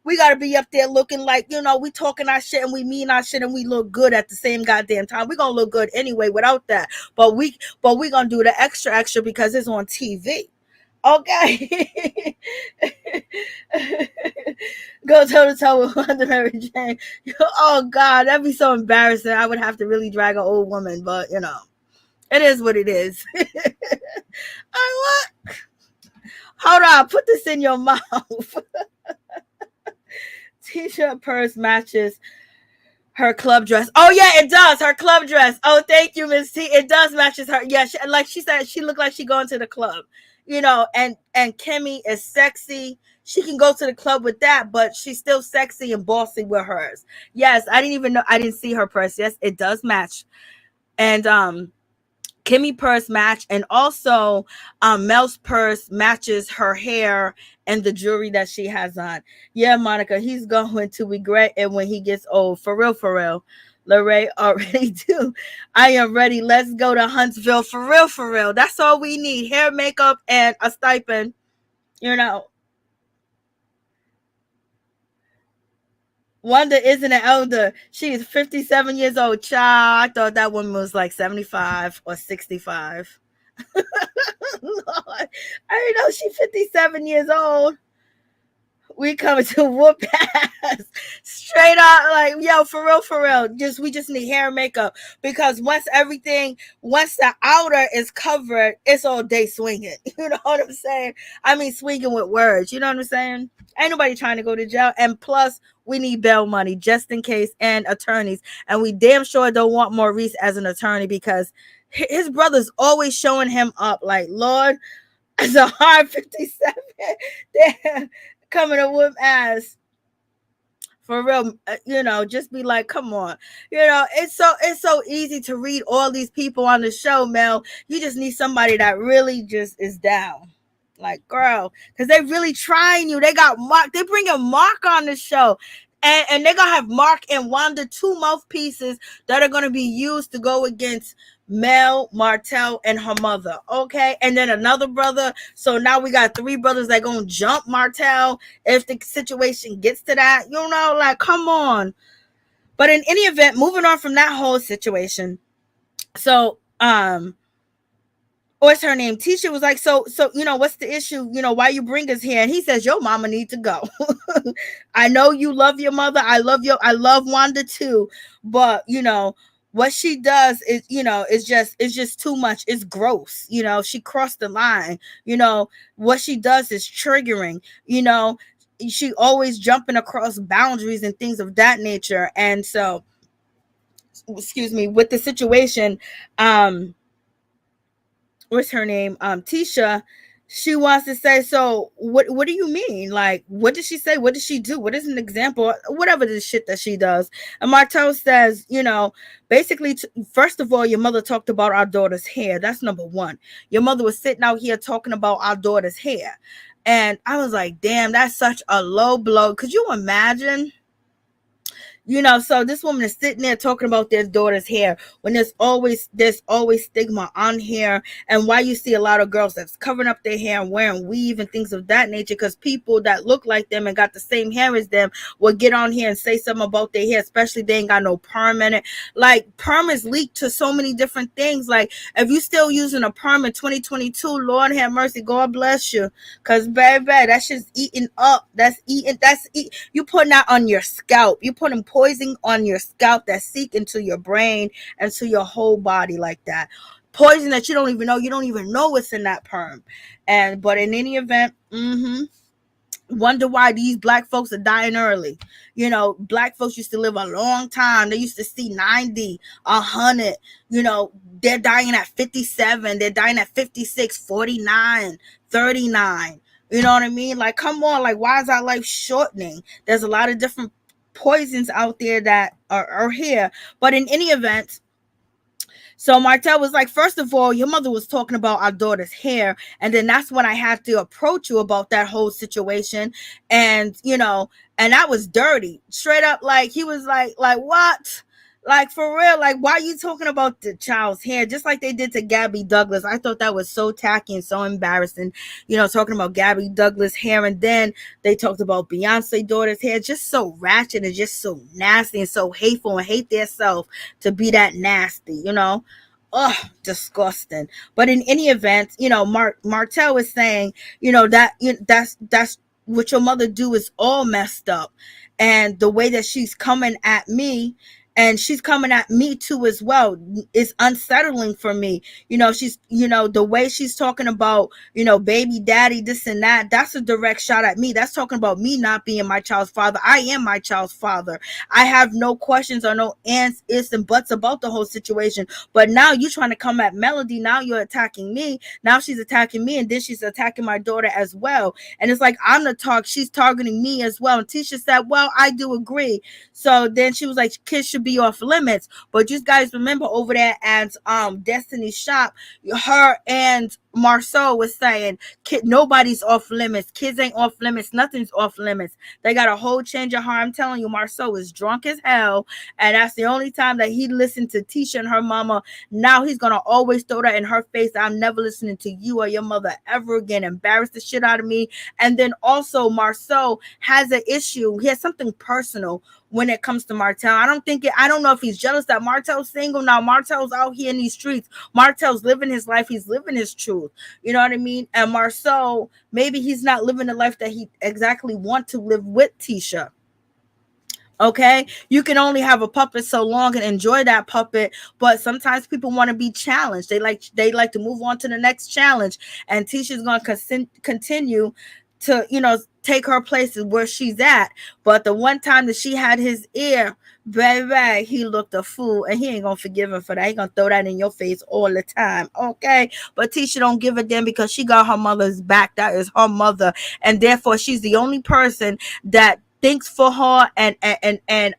A: We gotta be up there looking like, we talking our shit and we mean our shit and we look good at the same goddamn time. We're gonna look good anyway without that. But we gonna do the extra because it's on TV. Okay. Go toe to toe with Wanda Mary Jane. Oh God, that'd be so embarrassing. I would have to really drag an old woman, but it is what it is. What? Hold on, put this in your mouth. T-shirt purse matches her club dress. Oh yeah, it does. Her club dress. Oh, thank you, Miss T. It does matches her. Yeah, like she said, she looked like she going to the club. And Kimmi is sexy. She can go to the club with that, but she's still sexy and bossy with hers. Yes, I didn't even know. I didn't see her purse. Yes, it does match. And Kimmi purse match, and also Mel's purse matches her hair and the jewelry that she has on. Yeah, Monica, he's going to regret it when he gets old. For real, for real. Lorraine already do. I am ready. Let's go to Huntsville. For real, for real. That's all we need. Hair, makeup, and a stipend. Wanda isn't an elder. She is 57 years old. Child, I thought that woman was like 75 or 65. Lord, I know she's 57 years old. We coming to whoop ass straight up, like, yo, for real, just we just need hair and makeup, because once the outer is covered, it's all day swinging. You know what I'm saying? I mean, swinging with words. You know what I'm saying? Ain't nobody trying to go to jail, and plus we need bail money just in case, and attorneys, and we damn sure don't want Maurice as an attorney, because his brother's always showing him up. Like, Lord, it's a hard 57. They're coming to whoop ass. For real, just be like, come on. It's so easy to read all these people on the show, Mel. You just need somebody that really just is down. Like, girl, because they really trying you. They got Mark. They bring a Mark on the show. And they're going to have Mark and Wanda, two mouthpieces that are going to be used to go against Mel, Martell, and her mother. Okay. And then another brother. So now we got three brothers that going to jump Martell if the situation gets to that. Like, come on. But in any event, moving on from that whole situation. So, what's her name? Tisha was like, so, what's the issue? Why you bring us here? And he says, your mama need to go. I know you love your mother. I love Wanda too. But, what she does is, it's just too much. It's gross. She crossed the line. What she does is triggering, she always jumping across boundaries and things of that nature. And so, excuse me, with the situation, what's her name? Tisha, she wants to say, so what do you mean? Like, what did she say? What did she do? What is an example? Whatever the shit that she does. And Martell says, basically, first of all, your mother talked about our daughter's hair. That's number one. Your mother was sitting out here talking about our daughter's hair. And I was like, damn, that's such a low blow. Could you imagine? So this woman is sitting there talking about their daughter's hair when there's always stigma on hair, and why you see a lot of girls that's covering up their hair and wearing weave and things of that nature, because people that look like them and got the same hair as them will get on here and say something about their hair, especially they ain't got no perm in it. Like, perm is leaked to so many different things. Like, if you still using a perm in 2022, Lord have mercy, God bless you, because baby, that's just eating up. You putting that on your scalp. You putting poison on your scalp that seep into your brain and to your whole body like that. Poison that you don't even know what's in that perm. But in any event, wonder why these black folks are dying early. Black folks used to live a long time. They used to see 90, 100. They're dying at 57. They're dying at 56, 49, 39. You know what I mean? Like, come on. Like, why is our life shortening? There's a lot of different poisons out there that are here. But in any event, so Martell was like, first of all, your mother was talking about our daughter's hair. And then that's when I had to approach you about that whole situation. And, and that was dirty. Straight up, like, he was like, what? Like, for real, like, why are you talking about the child's hair? Just like they did to Gabby Douglas. I thought that was so tacky and so embarrassing, talking about Gabby Douglas' hair. And then they talked about Beyonce's daughter's hair. Just so ratchet and just so nasty and so hateful, and hate their self to be that nasty, Ugh, disgusting. But in any event, Martell is saying, that's what your mother do is all messed up. And the way that she's coming at me, and she's coming at me too as well, is unsettling for me. She's, the way she's talking about, baby daddy, this and that, that's a direct shot at me. That's talking about me not being my child's father. I am my child's father. I have no questions or no ands, ifs, and buts about the whole situation. But now you're trying to come at Melody. Now you're attacking me. Now she's attacking me, and then she's attacking my daughter as well. And it's like, I'm the talk. She's targeting me as well. And Tisha said, well, I do agree. So then she was like, kids should be off limits. But you guys remember over there at Destiny's shop, her and Marsau was saying, nobody's off limits. Kids ain't off limits. Nothing's off limits. They got a whole change of heart. I'm telling you, Marsau is drunk as hell. And that's the only time that he listened to Tisha and her mama. Now he's going to always throw that in her face. I'm never listening to you or your mother ever again. Embarrass the shit out of me. And then also Marsau has an issue. He has something personal when it comes to Martell. I don't know if he's jealous that Martell's single. Now Martell's out here in these streets. Martell's living his life. He's living his truth. You know what I mean? And Marsau, maybe he's not living the life that he exactly want to live with Tisha. Okay, you can only have a puppet so long and enjoy that puppet, but sometimes people want to be challenged. They like to move on to the next challenge, and Tisha's going to continue to, take her places where she's at. But the one time that she had his ear, baby, he looked a fool, and he ain't gonna forgive him for that. He gonna throw that in your face all the time. Okay, but Tisha don't give a damn because she got her mother's back. That is her mother, and therefore she's the only person that thinks for her and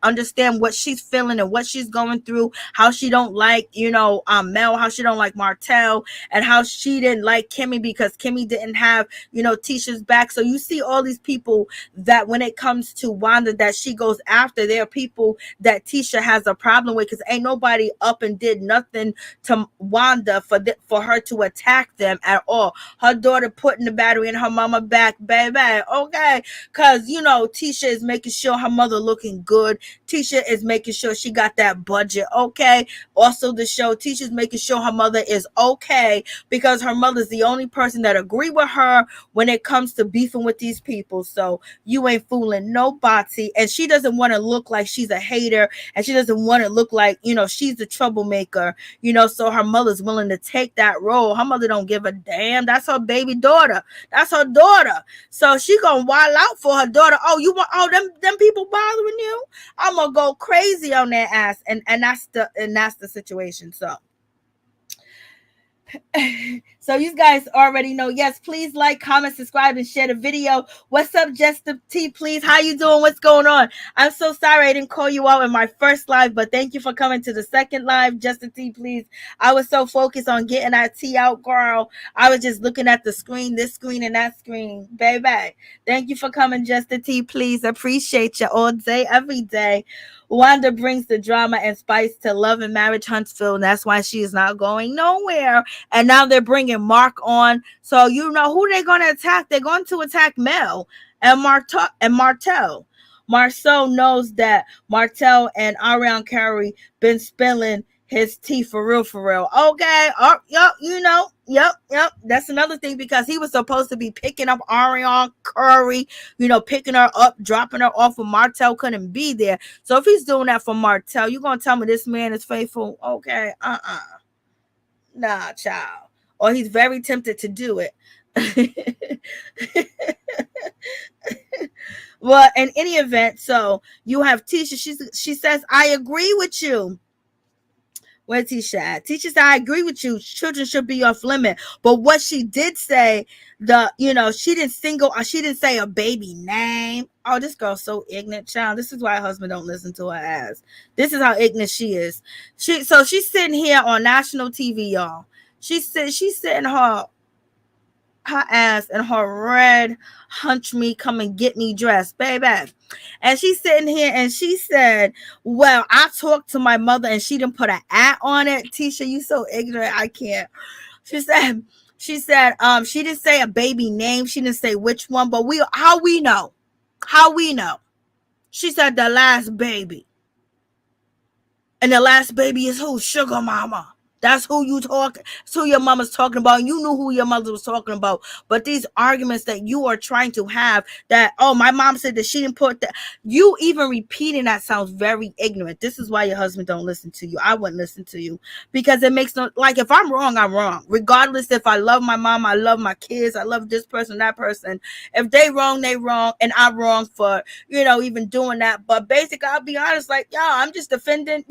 A: understand what she's feeling and what she's going through, how she don't like, Mel, how she don't like Martell, and how she didn't like Kimmi because Kimmi didn't have, Tisha's back. So you see all these people that when it comes to Wanda that she goes after, there are people that Tisha has a problem with because ain't nobody up and did nothing to Wanda for her to attack them at all. Her daughter putting the battery in her mama back, baby, okay, because, Tisha is making sure her mother looking good. Tisha is making sure she got that budget, okay? Also the show, Tisha's making sure her mother is okay because her mother's the only person that agree with her when it comes to beefing with these people. So you ain't fooling nobody. And she doesn't want to look like she's a hater, and she doesn't want to look like, she's the troublemaker, so her mother's willing to take that role. Her mother don't give a damn. That's her baby daughter. That's her daughter. So she gonna wild out for her daughter. Oh, you want them people bothering you? I'm gonna go crazy on their ass, and that's the situation. So you guys already know. Yes, please like, comment, subscribe, and share the video. What's up, Jester T? Please, how you doing? What's going on? I'm so sorry I didn't call you out in my first live, but thank you for coming to the second live. Jester T, please. I was so focused on getting that tea out, girl. I was just looking at the screen, this screen, and that screen, baby. Thank you for coming, Jester T. Please, appreciate you all day, every day. Wanda brings the drama and spice to Love and Marriage Huntsville, and that's why she is not going nowhere. And now they're bringing Mark on. So you know who they're going to attack. They're going to attack Mel and Martell. Marsau knows that Martell and Arionne Curry been spilling his tea for real. Okay. Oh, yep. That's another thing because he was supposed to be picking up Arionne Curry, picking her up, dropping her off, and Martell couldn't be there. So if he's doing that for Martell, you gonna tell me this man is faithful? Okay. Nah, child. Or he's very tempted to do it. Well, in any event, so you have Tisha. She says, I agree with you. Where's Tisha at? Tisha said, I agree with you. Children should be off limit. But what she did say, she didn't say a baby name. Oh, this girl's so ignorant, child. This is why her husband don't listen to her ass. This is how ignorant she is. She's sitting here on national TV, y'all. She's sitting her ass in her red hunch me come and get me dress, baby. And she's sitting here and she said, well, I talked to my mother and she didn't put an at on it. Tisha, you so ignorant, I can't. She said she didn't say a baby name, she didn't say which one, but how we know she said the last baby, and the last baby is who? Sugar mama. That's who that's who your mama's talking about. You knew who your mother was talking about. But these arguments that you are trying to have that, oh, my mom said that she didn't put that. You even repeating that sounds very ignorant. This is why your husband don't listen to you. I wouldn't listen to you because it makes no, like, if I'm wrong, I'm wrong. Regardless if I love my mom, I love my kids, I love this person, that person. If they wrong, they wrong. And I'm wrong for, even doing that. But basically, I'll be honest, like, I'm just defending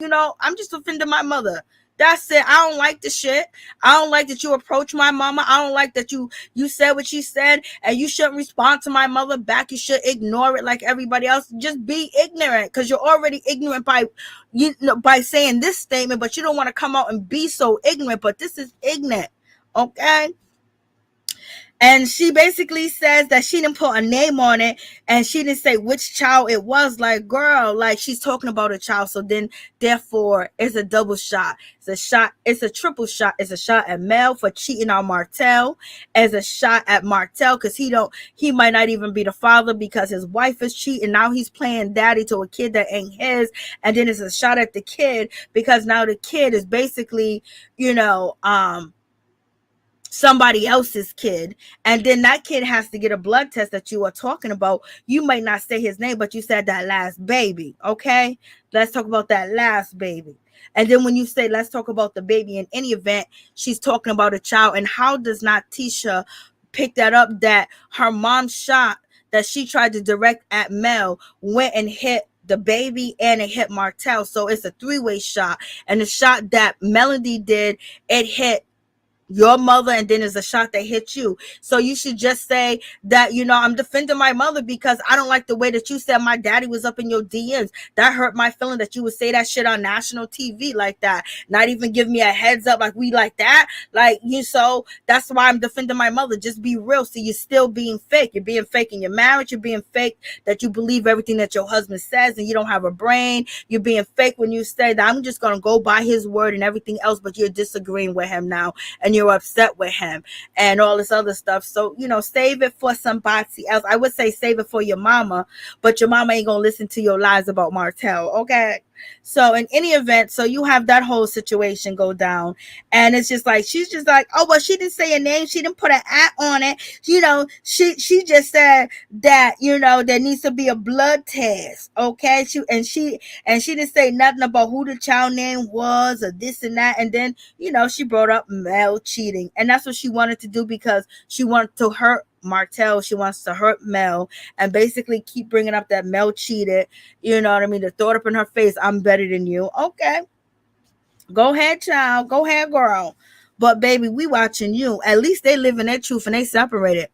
A: my mother. That's it. I don't like the shit. I don't like that you approach my mama. I don't like that you said what you said, and you shouldn't respond to my mother back. You should ignore it like everybody else. Just be ignorant because you're already ignorant by saying this statement, but you don't want to come out and be so ignorant. But this is ignorant, okay? And she basically says that she didn't put a name on it, and she didn't say which child it was. Like, girl, like, she's talking about a child. So then, therefore, it's a double shot. It's a shot. It's a triple shot. It's a shot at Mel for cheating on Martell. As a shot at Martell because he might not even be the father because his wife is cheating. Now he's playing daddy to a kid that ain't his. And then it's a shot at the kid because now the kid is basically, somebody else's kid, and then that kid has to get a blood test that you are talking about. You might not say his name, but you said that last baby. Okay, let's talk about that last baby. And then when you say let's talk about the baby, in any event, she's talking about a child. And how does not Tisha pick that up, that her mom's shot that she tried to direct at Mel went and hit the baby and it hit Martell? So it's a three-way shot. And the shot that Melody did, it hit your mother, and then there's a shot that hit you. So you should just say that, I'm defending my mother because I don't like the way that you said my daddy was up in your DMs. That hurt my feeling that you would say that shit on national TV like that. Not even give me a heads up like we like that. Like, so that's why I'm defending my mother. Just be real. So you're still being fake. You're being fake in your marriage. You're being fake that you believe everything that your husband says and you don't have a brain. You're being fake when you say that I'm just going to go by his word and everything else, but you're disagreeing with him now. And you're upset with him and all this other stuff. So, save it for somebody else. I would say save it for your mama, but your mama ain't gonna listen to your lies about Martell. Okay. So in any event, so you have that whole situation go down, and it's just like she's just like, oh well, she didn't say a name, she didn't put an at on it, she just said that there needs to be a blood test. Okay, she didn't say nothing about who the child name was or this and that. And then she brought up Mel cheating, and that's what she wanted to do because she wanted to hurt Martell. She wants to hurt Mel and basically keep bringing up that Mel cheated, you know what I mean, to throw it up in her face. I'm better than you. Okay, go ahead, child, go ahead, girl, but baby, we watching you. At least they live in their truth and they separated.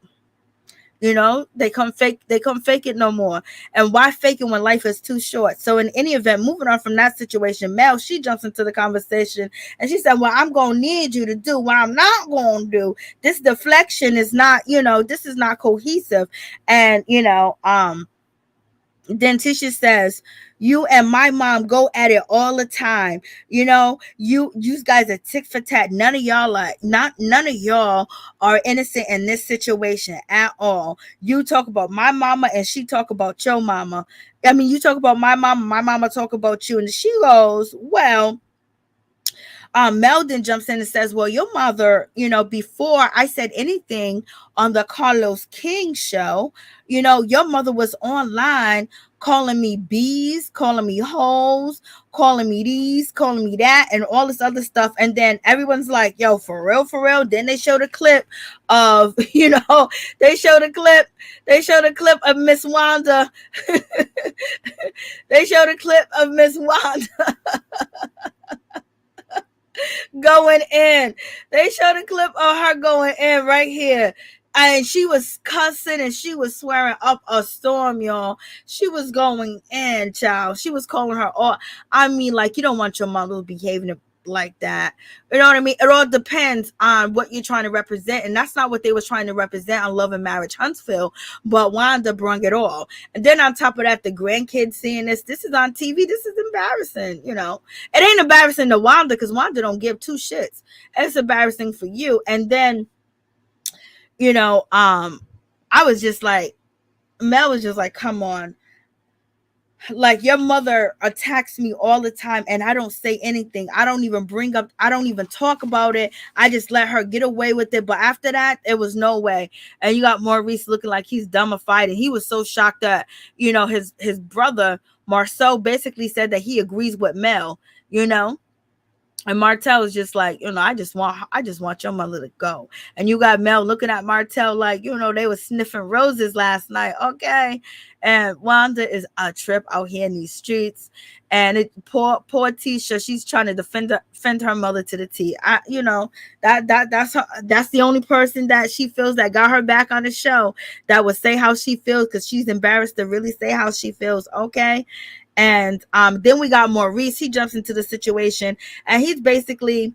A: They come fake it no more. And why fake it when life is too short? So in any event, moving on from that situation, Mel, she jumps into the conversation and she said, well, I'm going to need you to do what I'm not going to do. This deflection is not, this is not cohesive. And, then Tisha says, you and my mom go at it all the time. You guys are tick for tat. None of y'all are innocent in this situation at all. You talk about my mama and she talk about your mama. I mean, you talk about my mama talk about you. And she goes, well, Meldon jumps in and says, well, your mother, before I said anything on the Carlos King show, your mother was online calling me bees, calling me hoes, calling me these, calling me that, and all this other stuff. And then everyone's like, yo, for real. Then they showed a clip of, they showed a clip of Miss Wanda. They showed a clip of Miss Wanda going in. They showed a clip of her going in right here. And she was cussing and she was swearing up a storm, y'all. She was going in, child. She was calling her all. I mean, like, you don't want your mother behaving like that. You know what I mean? It all depends on what you're trying to represent. And that's not what they was trying to represent on Love and Marriage Huntsville. But Wanda brung it all. And then on top of that, the grandkids seeing this is on TV. This is embarrassing, It ain't embarrassing to Wanda because Wanda don't give two shits. It's embarrassing for you. And then, I was just like, Mel was just like, come on. Like, your mother attacks me all the time and I don't say anything. I don't even talk about it. I just let her get away with it. But after that, it was no way. And you got Maurice looking like he's dumbified. And he was so shocked that, his brother, Marsau, basically said that he agrees with Mel, And Martell is just like, I just want your mother to go. And you got Mel looking at Martell like, they were sniffing roses last night. Okay. And Wanda is a trip out here in these streets. And poor Tisha, she's trying to defend her mother to the T. That's the only person that she feels that got her back on the show that would say how she feels, because she's embarrassed to really say how she feels. Okay. And then we got Maurice. He jumps into the situation and he's basically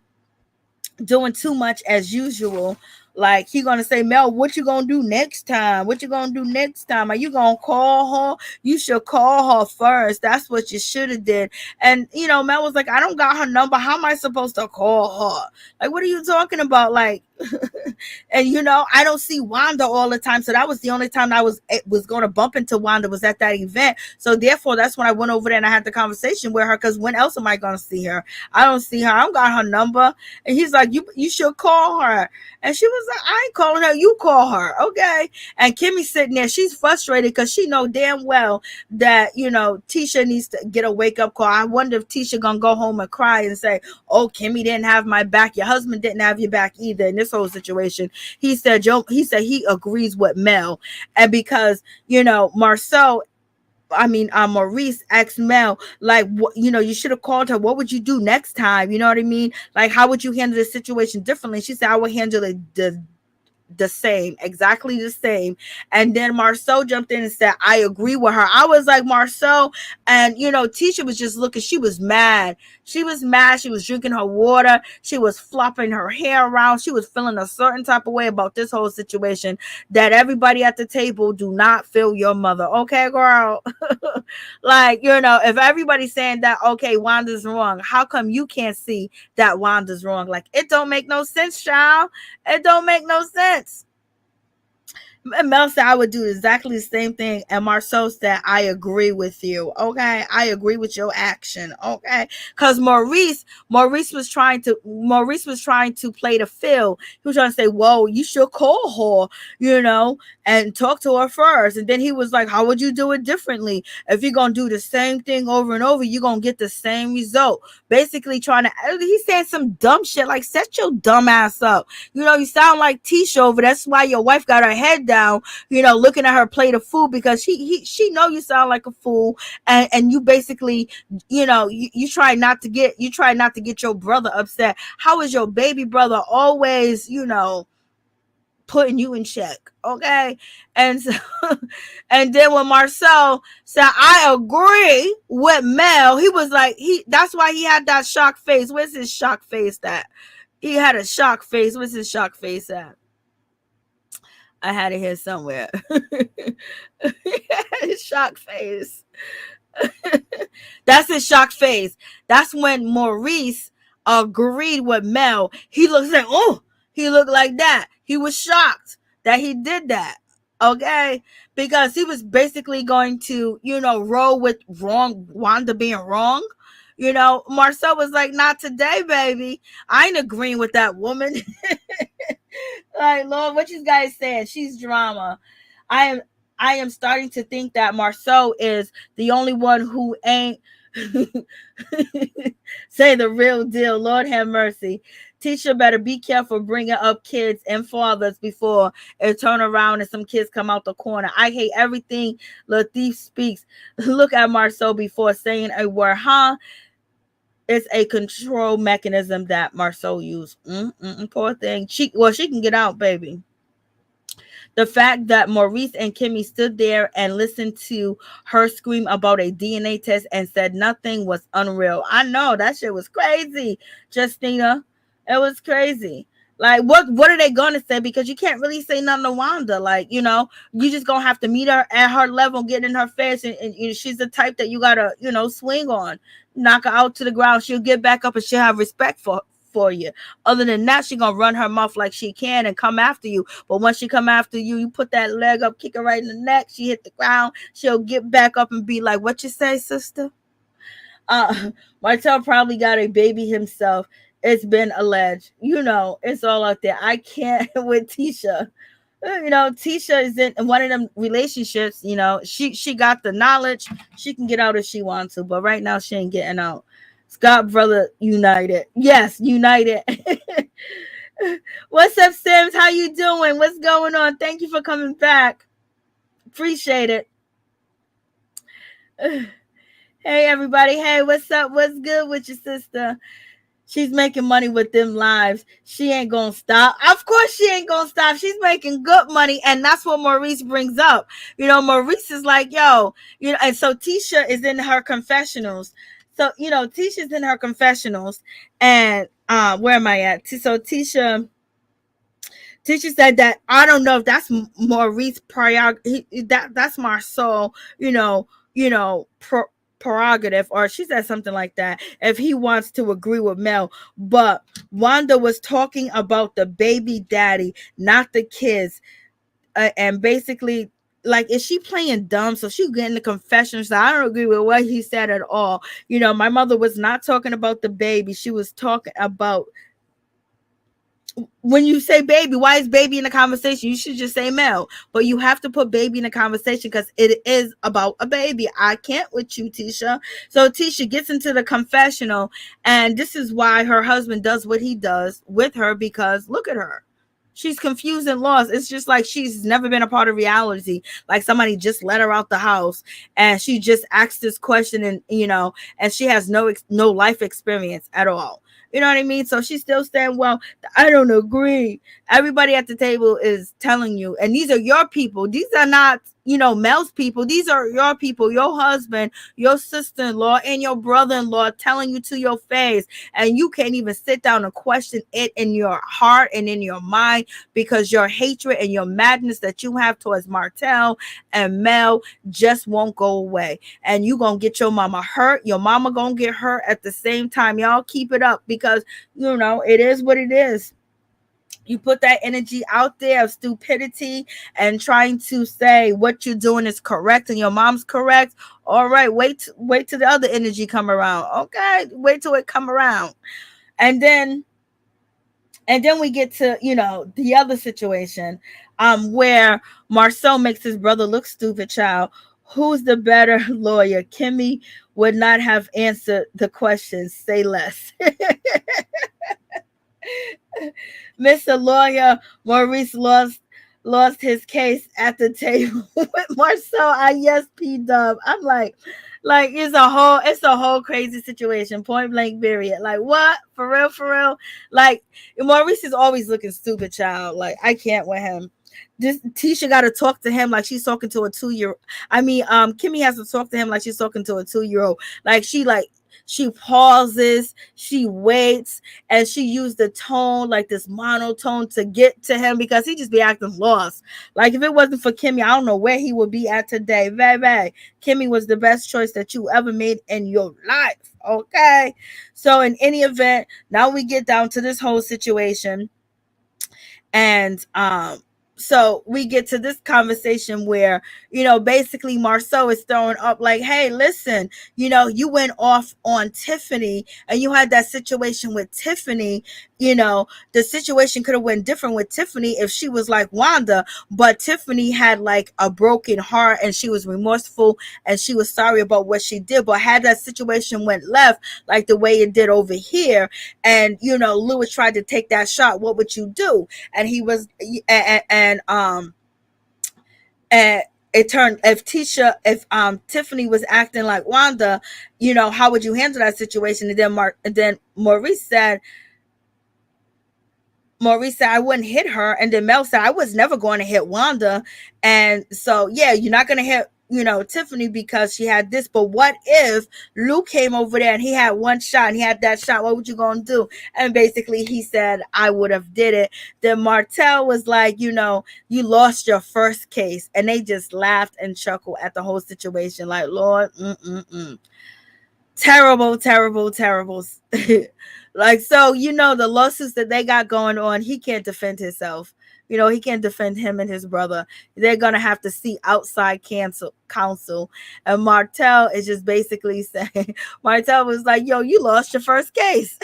A: doing too much as usual Like, he gonna say, Mel, what you gonna do next time? What you gonna do next time? Are you gonna call her? You should call her first. That's what you should have did. And Mel was like, I don't got her number. How am I supposed to call her? Like, what are you talking about? Like, and I don't see Wanda all the time, so that was the only time I was going to bump into Wanda, was at that event. So therefore, that's when I went over there and I had the conversation with her, because when else am I going to see her? I don't see her. I don't got her number. And he's like, you should call her. And she was like, I ain't calling her. You call her, okay? And Kimmy sitting there, she's frustrated because she know damn well that Tisha needs to get a wake up call. I wonder if Tisha gonna go home and cry and say, oh, Kimmy didn't have my back. Your husband didn't have your back either in this whole situation. He said he agrees with Mel. And because Maurice asked Mel, like, you should have called her. What would you do next time? You know what I mean? Like, how would you handle the situation differently? She said, I would handle it the same, exactly the same. And then Marsau jumped in and said, I agree with her. I was like, Marsau. And Tisha was just looking, she was mad. She was drinking her water, she was flopping her hair around, she was feeling a certain type of way about this whole situation, that everybody at the table do not feel your mother, okay, girl? Like, if everybody's saying that, okay, Wanda's wrong, how come you can't see that Wanda's wrong? Like, it don't make no sense, child. It don't make no sense. And Mel said, I would do exactly the same thing. And Marsau said, I agree with you. Okay. I agree with your action. Okay. Because Maurice was trying to play the field. He was trying to say, whoa, you should call her, and talk to her first. And then he was like, how would you do it differently? If you're going to do the same thing over and over, you're going to get the same result. Basically he's saying some dumb shit, like, set your dumb ass up. You sound like Tisha over. That's why your wife got her head down, looking at her plate of food, because she know you sound like a fool. And you basically, you try not to get your brother upset. How is your baby brother always, putting you in check? Okay. And so, and then when Marsau said, I agree with Mel, he was like, that's why he had that shock face. Where's his shock face at? He had a shock face. What's his shock face at? I had it here somewhere. His shock face. That's his shock face. That's when Maurice agreed with Mel. He looks like, he looked like that. He was shocked that he did that. Okay? Because he was basically going to, roll with Wanda being wrong. Marsau was like, not today, baby. I ain't agreeing with that woman. Like, Lord, what you guys saying? She's drama. I am starting to think that Marsau is the only one who ain't say the real deal. Lord have mercy. Tisha better be careful bringing up kids and fathers before it turn around and some kids come out the corner. I hate everything Latif speaks. Look at Marsau before saying a word, huh? It's a control mechanism that Marsau used. Poor thing. She can get out, baby. The fact that Maurice and Kimmy stood there and listened to her scream about a DNA test and said nothing was unreal. I know, that shit was crazy, Justina. It was crazy. Like, what are they going to say? Because you can't really say nothing to Wanda. Like, you just going to have to meet her at her level, get in her face. And she's the type that you got to, swing on. Knock her out to the ground. She'll get back up and she'll have respect for you. Other than that, she's going to run her mouth like she can and come after you. But once she come after you, you put that leg up, kick her right in the neck. She hit the ground. She'll get back up and be like, what you say, sister? Martell probably got a baby himself. It's been alleged. It's all out there. I can't with Tisha. Tisha is in one of them relationships. She got the knowledge. She can get out if she wants to. But right now, she ain't getting out. Scott brother united. Yes, united. What's up, Sims? How you doing? What's going on? Thank you for coming back. Appreciate it. Hey, everybody. Hey, what's up? What's good with your sister? She's making money with them lives. She ain't gonna stop. Of course she ain't gonna stop. She's making good money. And that's what Maurice brings up. Maurice is like, yo, and so Tisha is in her confessionals. So, Tisha's in her confessionals. And where am I at? So Tisha Tisha said that I don't know if that's Maurice that's Marsau, prerogative, or she said something like that. If he wants to agree with Mel, but Wanda was talking about the baby daddy, not the kids, and basically. Like, is she playing dumb? So she getting the confession. So I don't agree with what he said at all. My mother was not talking about the baby. She was talking about, when you say baby, why is baby in the conversation? You should just say Mel, but you have to put baby in the conversation because it is about a baby. I can't with you, Tisha. So Tisha gets into the confessional, and this is why her husband does what he does with her, because look at her. She's confused and lost. It's just like she's never been a part of reality. Like somebody just let her out the house and she just asked this question, and and she has no life experience at all. You know what I mean? So she's still saying, well, I don't agree. Everybody at the table is telling you, and these are your people. These are not, Mel's people. These are your people, your husband, your sister-in-law, and your brother-in-law telling you to your face. And you can't even sit down and question it in your heart and in your mind, because your hatred and your madness that you have towards Martell and Mel just won't go away. And you going to get your mama hurt. Your mama going to get hurt at the same time. Y'all keep it up, because, it is what it is. You put that energy out there of stupidity and trying to say what you're doing is correct and your mom's correct. All right, wait till the other energy come around. Okay, wait till it come around. And then we get to, the other situation where Marsau makes his brother look stupid. Child, who's the better lawyer? Kimmi would not have answered the question. Say less. Mr. Lawyer, Maurice lost his case at the table with Marsau. Yes, P-Dub. I'm like it's a whole crazy situation. Point blank period. Like, what? For real? Like, Maurice is always looking stupid, child. Like, I can't with him. This Tisha got to talk to him like she's talking to a 2-year-old. I mean, Kimmi has to talk to him like she's talking to a 2-year-old. She pauses, she waits, and she used the tone, like this monotone, to get to him, because he just be acting lost. Like, if it wasn't for Kimmi, I don't know where he would be at today. Baby, Kimmi was the best choice that you ever made in your life. Okay. So in any event, now we get down to this whole situation. And so we get to this conversation where, basically Marsau is throwing up like, hey, listen, you went off on Tiffany and you had that situation with Tiffany. The situation could have went different with Tiffany if she was like Wanda, but Tiffany had like a broken heart and she was remorseful and she was sorry about what she did. But had that situation went left like the way it did over here, and Louis tried to take that shot, what would you do? And he was and it turned, if Tiffany was acting like Wanda, how would you handle that situation? And then Maurice said, I wouldn't hit her. And then Mel said, I was never going to hit Wanda. And so, yeah, you're not going to hit, Tiffany because she had this. But what if Luke came over there and he had one shot and he had that shot? What would you going to do? And basically he said, I would have did it. Then Martell was like, you lost your first case. And they just laughed and chuckled at the whole situation. Like, Lord, terrible. Like, so, the lawsuits that they got going on, he can't defend himself. He can't defend him and his brother. They're going to have to see outside counsel. And Martell is just basically saying, Martell was like, yo, you lost your first case.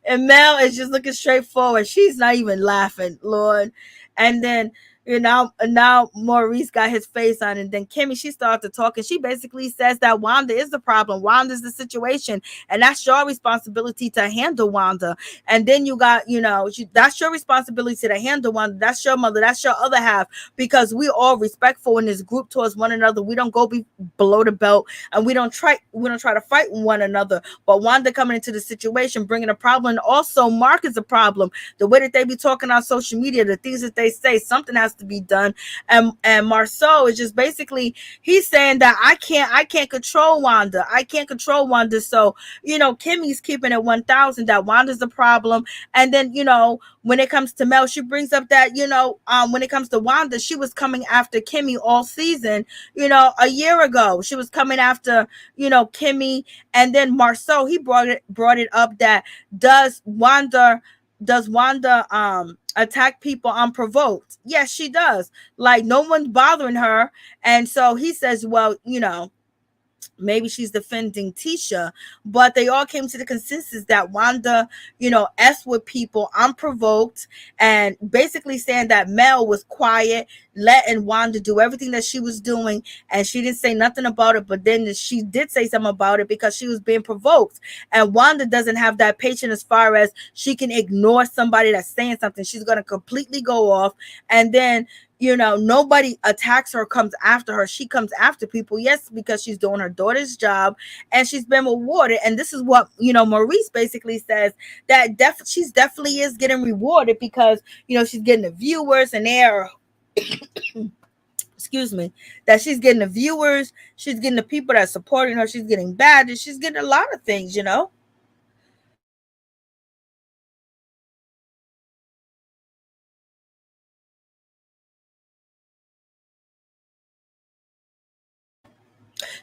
A: And Mel is just looking straight forward. She's not even laughing, Lord. And then, now Maurice got his face on, and then Kimmi, she started to talk, and she basically says that Wanda is the problem. Wanda's the situation, and that's your responsibility to handle Wanda. And then you got, that's your responsibility to handle Wanda. That's your mother. That's your other half, because we all respectful in this group towards one another. We don't go below the belt, and we don't try to fight one another. But Wanda coming into the situation, bringing a problem, and also Mark is a problem. The way that they be talking on social media, the things that they say something has to be done. And Marsau is just basically, he's saying that I can't control Wanda. I can't control Wanda. So, Kimmy's keeping it 1,000 that Wanda's the problem. And then, when it comes to Mel, she brings up that, when it comes to Wanda, she was coming after Kimmi all season, a year ago. She was coming after, Kimmi. And then Marsau, he brought it up that does Wanda attack people unprovoked? Yes, she does. Like, no one's bothering her. And so he says, well, maybe she's defending Tisha, but they all came to the consensus that Wanda, S with people unprovoked, and basically saying that Mel was quiet, letting Wanda do everything that she was doing, and she didn't say nothing about it. But then she did say something about it because she was being provoked, and Wanda doesn't have that patience as far as she can ignore somebody that's saying something. She's going to completely go off, and then nobody attacks her, comes after her. She comes after people, yes, because she's doing her daughter's job and she's been rewarded. And this is what, Maurice basically says, that she's definitely is getting rewarded because, she's getting the viewers, and they're, excuse me, that she's getting the viewers, she's getting the people that are supporting her, she's getting badges, she's getting a lot of things,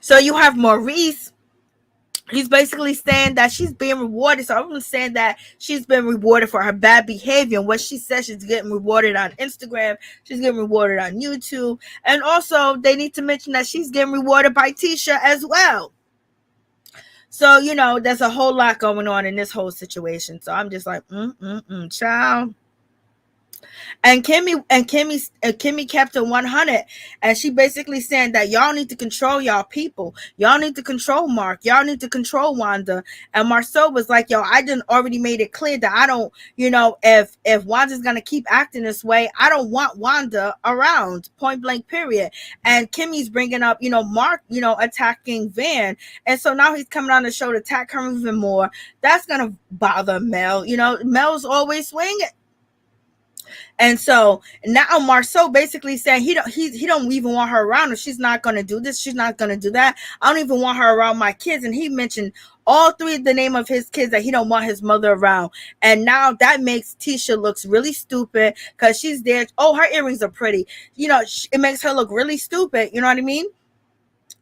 A: So you have Maurice. He's basically saying that she's being rewarded. So I'm saying that she's been rewarded for her bad behavior. And what she says, she's getting rewarded on Instagram. She's getting rewarded on YouTube. And also, they need to mention that she's getting rewarded by Tisha as well. So, there's a whole lot going on in this whole situation. So I'm just like, child. And Kimmi kept it 100, and she basically saying that y'all need to control y'all people, y'all need to control Mark, y'all need to control Wanda. And Marsau was like, yo, I didn't already made it clear that I don't, if Wanda's gonna keep acting this way, I don't want Wanda around, point blank period. And Kimmi's bringing up, Mark, attacking Van, and so now he's coming on the show to attack her even more. That's gonna bother Mel. Mel's always swinging. And so now Marsau basically saying he don't even want her around. If she's not going to do this, she's not going to do that. I don't even want her around my kids. And he mentioned all three of the name of his kids that he don't want his mother around. And now that makes Tisha looks really stupid because she's there. Oh, her earrings are pretty. It makes her look really stupid. You know what I mean?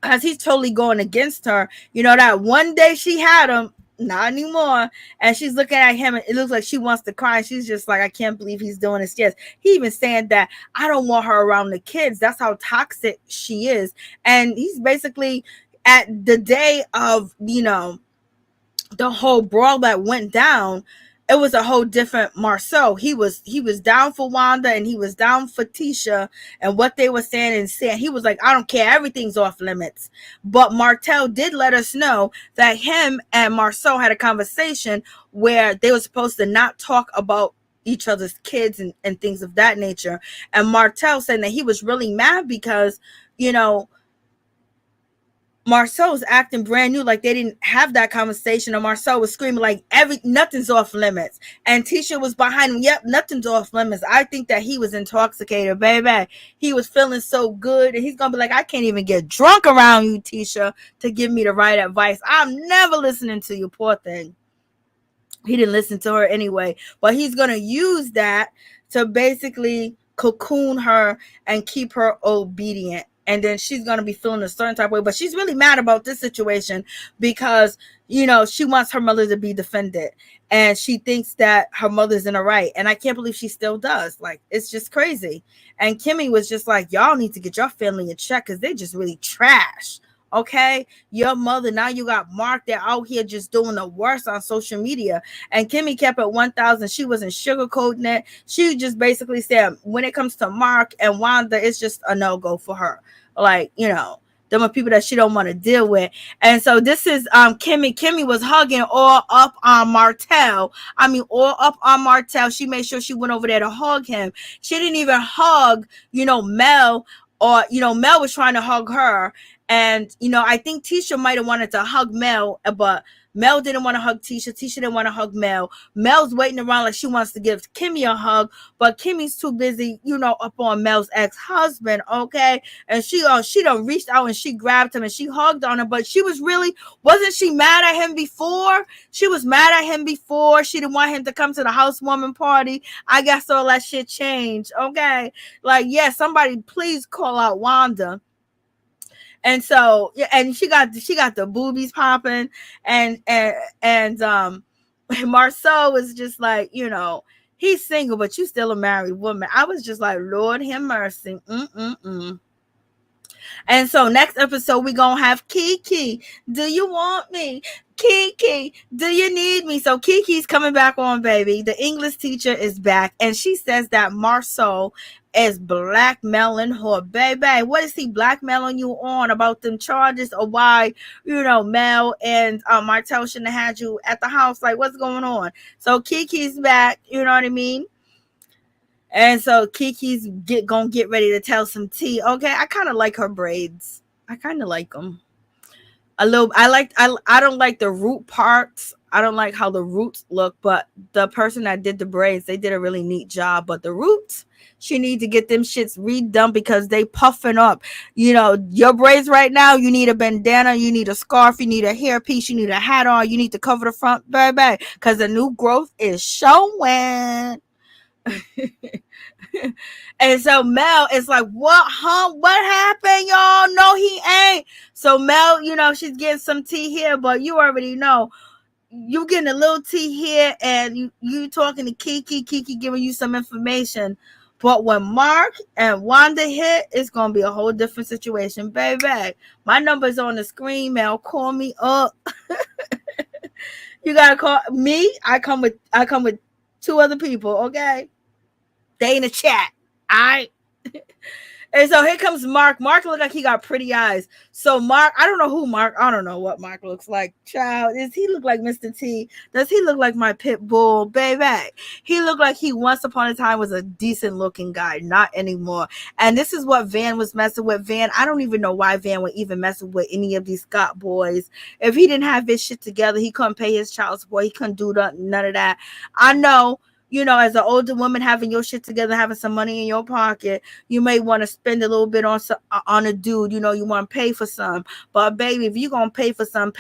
A: Because he's totally going against her. That one day she had him, not anymore. And she's looking at him, and it looks like she wants to cry. And she's just like, I can't believe he's doing this. Yes, he even saying that I don't want her around the kids. That's how toxic she is. And he's basically at the day of, the whole brawl that went down, it was a whole different Marsau. He was down for Wanda, and he was down for Tisha and what they were saying and saying. He was like, I don't care, everything's off limits. But Martell did let us know that him and Marsau had a conversation where they were supposed to not talk about each other's kids and things of that nature. And Martell said that he was really mad because, Marsau was acting brand new, like they didn't have that conversation, and Marsau was screaming like nothing's off limits. And Tisha was behind him. Yep, nothing's off limits. I think that he was intoxicated, baby. He was feeling so good, and he's gonna be like, I can't even get drunk around you, Tisha, to give me the right advice. I'm never listening to you, poor thing. He didn't listen to her anyway, but he's gonna use that to basically cocoon her and keep her obedient. And then she's going to be feeling a certain type of way. But she's really mad about this situation because, she wants her mother to be defended. And she thinks that her mother's in the right. And I can't believe she still does. Like, it's just crazy. And Kimmi was just like, y'all need to get your family in check because they're just really trash. Okay, your mother, now you got Mark, they're out here just doing the worst on social media. And Kimmi kept it 1,000. She wasn't sugarcoating it. She just basically said, when it comes to Mark and Wanda, it's just a no-go for her. Like, them are people that she don't want to deal with. And so this is Kimmi. Kimmi was hugging all up on Martell. I mean, all up on Martell. She made sure she went over there to hug him. She didn't even hug, Mel, or, Mel was trying to hug her. And, I think Tisha might have wanted to hug Mel, but Mel didn't want to hug Tisha. Tisha didn't want to hug Mel. Mel's waiting around like she wants to give Kimmi a hug, but Kimmy's too busy, up on Mel's ex-husband, okay? And she done reached out and she grabbed him and she hugged on him, but wasn't she mad at him before? She was mad at him before. She didn't want him to come to the housewarming party. I guess all that shit changed, okay? Like, yeah, somebody please call out Wanda. And so, yeah, and she got the boobies popping, and Marsau was just like, he's single, but you still a married woman. I was just like, Lord have mercy. And so next episode, we're going to have Kiki. Do you want me? Kiki, do you need me? So Kiki's coming back on, baby. The English teacher is back. And she says that Marsau is blackmailing her. Baby, what is he blackmailing you on about them charges, or why, Mel and Martell shouldn't have had you at the house? Like, what's going on? So Kiki's back, you know what I mean? And so Kiki's gonna get ready to tell some tea. Okay, I kind of like her braids. I kind of like them a little. I don't like the root parts. I don't like how the roots look, but the person that did the braids, they did a really neat job. But the roots, she need to get them shits redone because they puffing up. Your braids right now, you need a bandana, you need a scarf, you need a hairpiece, you need a hat on, you need to cover the front, baby, because the new growth is showing. And so Mel is like, what happened, y'all? No, he ain't. So Mel, she's getting some tea here, but you already know you getting a little tea here, and you talking to Kiki giving you some information. But when Mark and Wanda hit, it's gonna be a whole different situation, baby. My number's on the screen, Mel. Call me up. You gotta call me. I come with 2 other people, okay? They in the chat. All right. And so here comes Mark. Mark look like he got pretty eyes. So Mark, I don't know what Mark looks like. Child, does he look like Mr. T? Does he look like my pit bull, baby? He looked like he once upon a time was a decent looking guy. Not anymore. And this is what Van was messing with. Van, I don't even know why Van would even mess with any of these Scott boys. If he didn't have his shit together, he couldn't pay his child support. He couldn't do none of that. I know. As an older woman, having your shit together, having some money in your pocket, you may want to spend a little bit on a dude. You want to pay for some. But baby, if you're gonna pay for something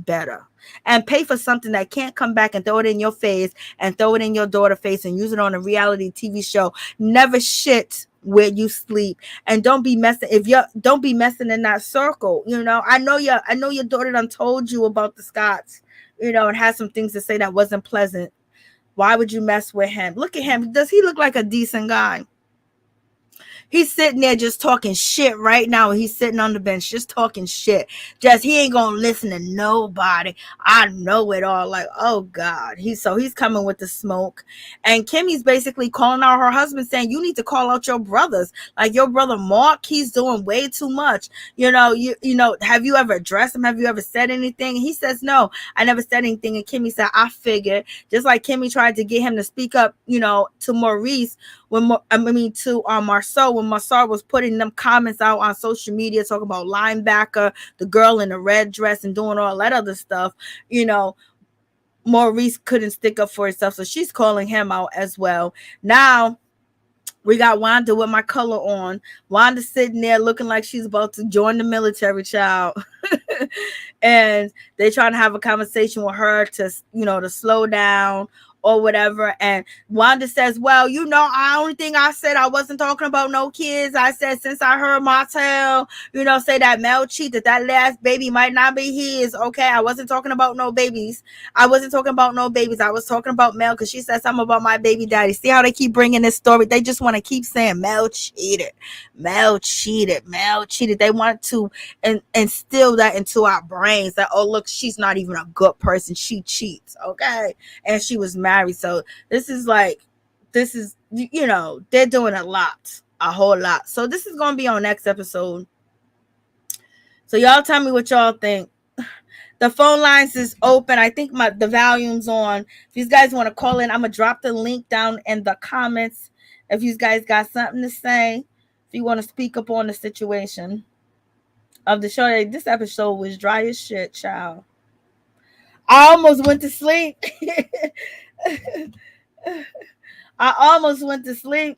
A: better, and pay for something that can't come back and throw it in your face and throw it in your daughter's face and use it on a reality TV show. Never shit where you sleep, and don't be messing in that circle. I know your daughter done told you about the Scotts, and has some things to say that wasn't pleasant. Why would you mess with him? Look at him. Does he look like a decent guy? He's sitting there just talking shit right now. He's sitting on the bench just talking shit. He ain't gonna listen to nobody. I know it all. Like, oh God. He's coming with the smoke. And Kimmy's basically calling out her husband, saying, you need to call out your brothers. Like your brother Mark, he's doing way too much. Have you ever addressed him? Have you ever said anything? And he says, no, I never said anything. And Kimmy said, I figured. Just like Kimmy tried to get him to speak up, to Maurice, to Marsau, when Marsau was putting them comments out on social media talking about linebacker, the girl in the red dress, and doing all that other stuff, Maurice couldn't stick up for herself, so she's calling him out as well. Now we got Wanda with my color on. Wanda sitting there looking like she's about to join the military, child. And they're trying to have a conversation with her to slow down or whatever. And Wanda says, well, the only thing I said, I wasn't talking about no kids. I said, since I heard Martell, say that Mel cheated, that last baby might not be his. Okay. I wasn't talking about no babies. I was talking about Mel, because she said something about my baby daddy. See how they keep bringing this story? They just want to keep saying Mel cheated. They want to instill that into our brains that, oh, look, she's not even a good person. She cheats. Okay. And she was married. So this is they're doing a whole lot. So this is going to be on next episode. So y'all tell me what y'all think. The phone lines is open. I think the volume's on. If you guys want to call in, I'm going to drop the link down in the comments. If you guys got something to say, if you want to speak up on the situation. of the show. This episode was dry as shit, child. I almost went to sleep. I almost went to sleep.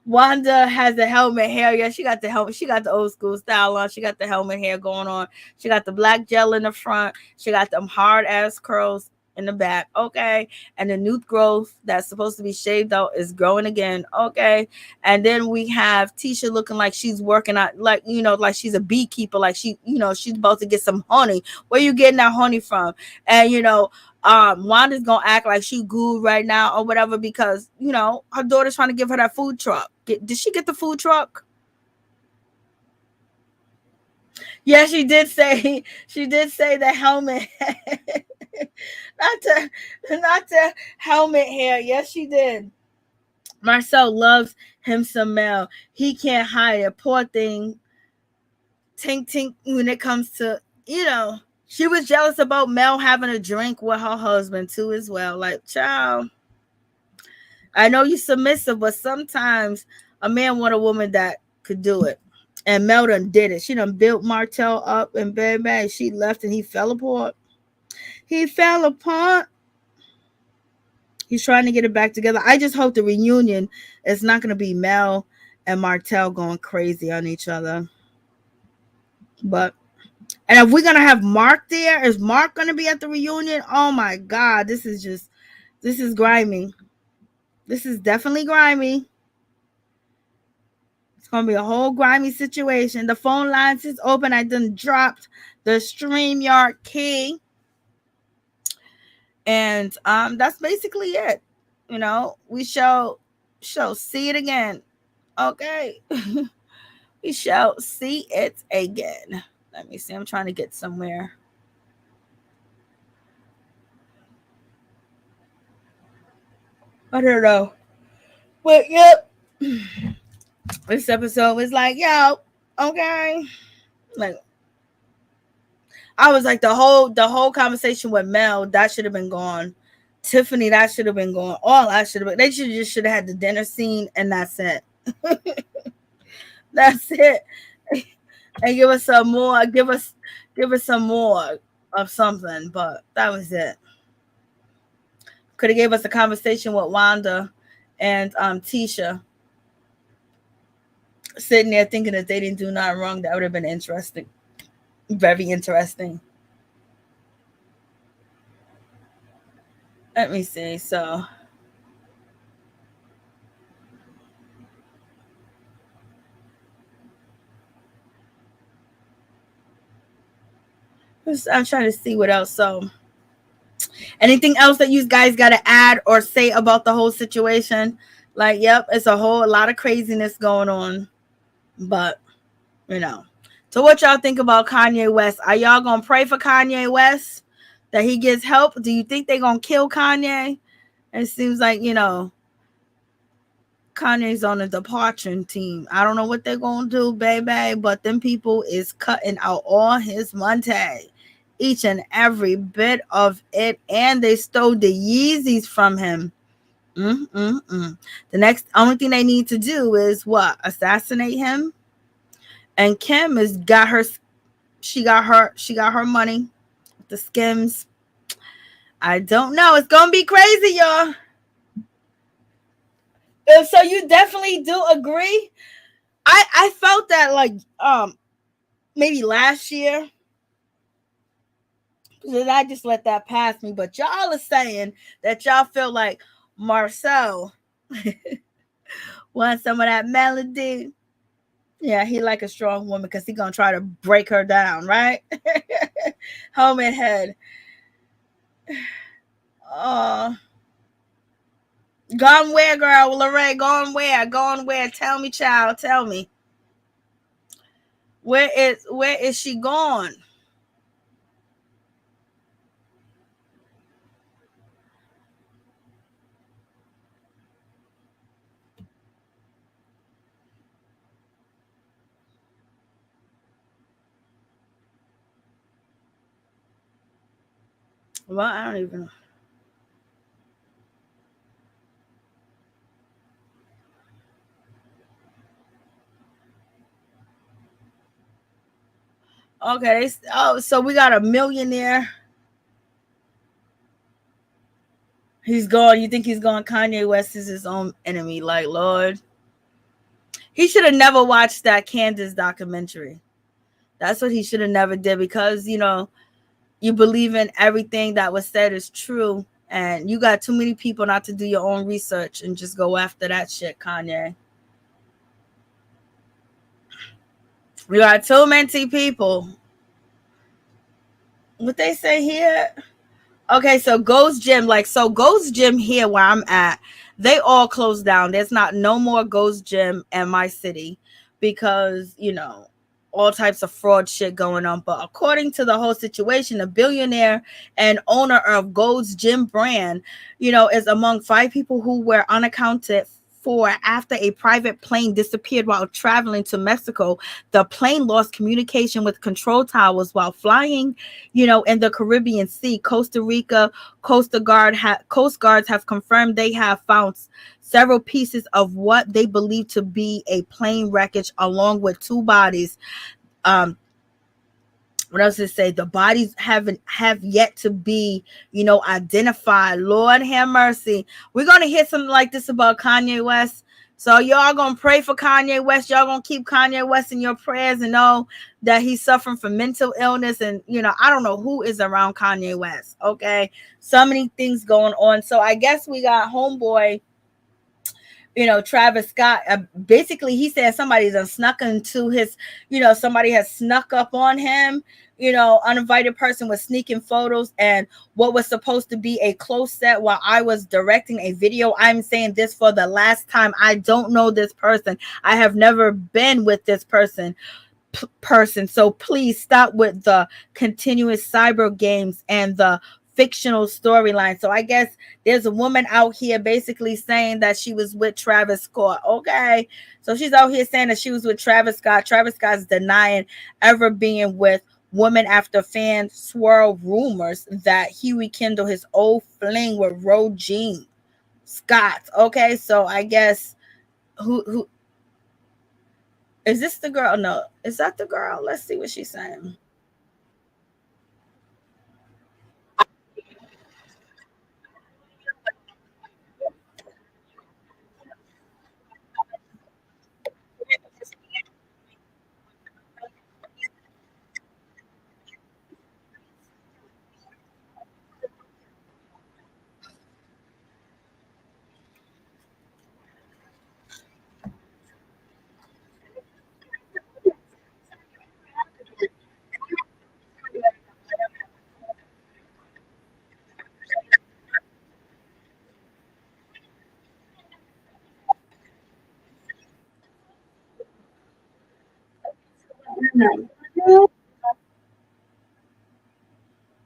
A: Wanda has the helmet hair. Yeah, she got the helmet. She got the old school style on. She got the helmet hair going on. She got the black gel in the front. She got them hard ass curls in the back. Okay. And the new growth that's supposed to be shaved out is growing again. Okay. And then we have Tisha looking like she's working out, like, like she's a beekeeper, like she's about to get some honey. Where you getting that honey from? And Wanda's gonna act like she good right now or whatever because her daughter's trying to give her that food truck. Did she get the food truck? Yeah, she did say the helmet. not the helmet hair. Yes, she did. Marsau loves him some Mel. He can't hide it. Poor thing. Tink tink when it comes to, she was jealous about Mel having a drink with her husband too as well. Like, child, I know you submissive, but sometimes a man want a woman that could do it. And Mel done did it. She done built Martell up and bang, she left and he fell apart. He fell apart. He's trying to get it back together. I just hope the reunion is not going to be Mel and Martell going crazy on each other. But, and if we're going to have Mark there, is Mark going to be at the reunion? Oh my God, this is grimy. This is definitely grimy. It's going to be a whole grimy situation. The phone lines is open. I done dropped the StreamYard key. And that's basically it. We shall see it again. Okay. We shall see it again. Let me see. I'm trying to get somewhere. I don't know. But yep. This episode was like, yo, okay. Like, I was like, the whole conversation with Mel, that should have been gone. Tiffany, that should have been gone. All that should have been. They should have had the dinner scene, and that's it. That's it. And give us some more. Give us some more of something. But that was it. Could have gave us a conversation with Wanda and Tisha sitting there thinking that they didn't do nothing wrong. That would have been interesting. Very interesting. Let me see. So I'm trying to see what else. So anything else that you guys got to add or say about the whole situation? Like, yep, it's a lot of craziness going on. But, So what y'all think about Kanye West? Are y'all going to pray for Kanye West that he gets help? Do you think they're going to kill Kanye? It seems like, Kanye's on a departure team. I don't know what they're going to do, baby, but them people is cutting out all his money. Each and every bit of it. And they stole the Yeezys from him. The next only thing they need to do is what? Assassinate him. And Kim has got her money. The Skims. I don't know. It's gonna be crazy, y'all. So you definitely do agree? I felt that like maybe last year. Did I just let that pass me? But y'all are saying that y'all feel like Marsau wants some of that melody. Yeah, he like a strong woman because he gonna try to break her down, right? Helmet head. Gone where, girl? Lorraine, gone where? Gone where? Tell me, child. Tell me. Where is she gone? Well, I don't even know. Okay. Oh, so we got a millionaire. He's going. You think he's going? Kanye West is his own enemy. Like, Lord, he should have never watched that Candace documentary. That's what he should have never did, because you believe in everything that was said is true, and you got too many people not to do your own research and just go after that shit, Kanye. You got too many people. What they say here? Okay, so Ghost Gym, Ghost Gym here where I'm at, they all closed down. There's not no more Ghost Gym in my city because, all types of fraud shit going on. But according to the whole situation, a billionaire and owner of Ghost Gym brand, is among 5 people who were unaccounted for after a private plane disappeared while traveling to Mexico. The plane lost communication with control towers while flying, in the Caribbean Sea. Costa Rica Coast Guards have confirmed they have found several pieces of what they believe to be a plane wreckage, along with 2 bodies. What else does it say? The bodies have yet to be, identified. Lord have mercy. We're gonna hear something like this about Kanye West. So y'all gonna pray for Kanye West. Y'all gonna keep Kanye West in your prayers and know that he's suffering from mental illness. And I don't know who is around Kanye West. Okay, so many things going on. So I guess we got homeboy, Travis Scott. Basically, he said somebody's snuck into his, somebody has snuck up on him. Uninvited person was sneaking photos and what was supposed to be a close set while I was directing a video. I'm saying this for the last time. I don't know this person. I have never been with this person. So please stop with the continuous cyber games and the fictional storyline. So I guess there's a woman out here basically saying that she was with Travis Scott. Okay, so she's out here saying that she was with Travis Scott. Travis Scott's denying ever being with women after fans swirl rumors that he rekindled his old fling with Roseanne Scott. Okay, so I guess who is this? The girl? No, is that the girl? Let's see what she's saying.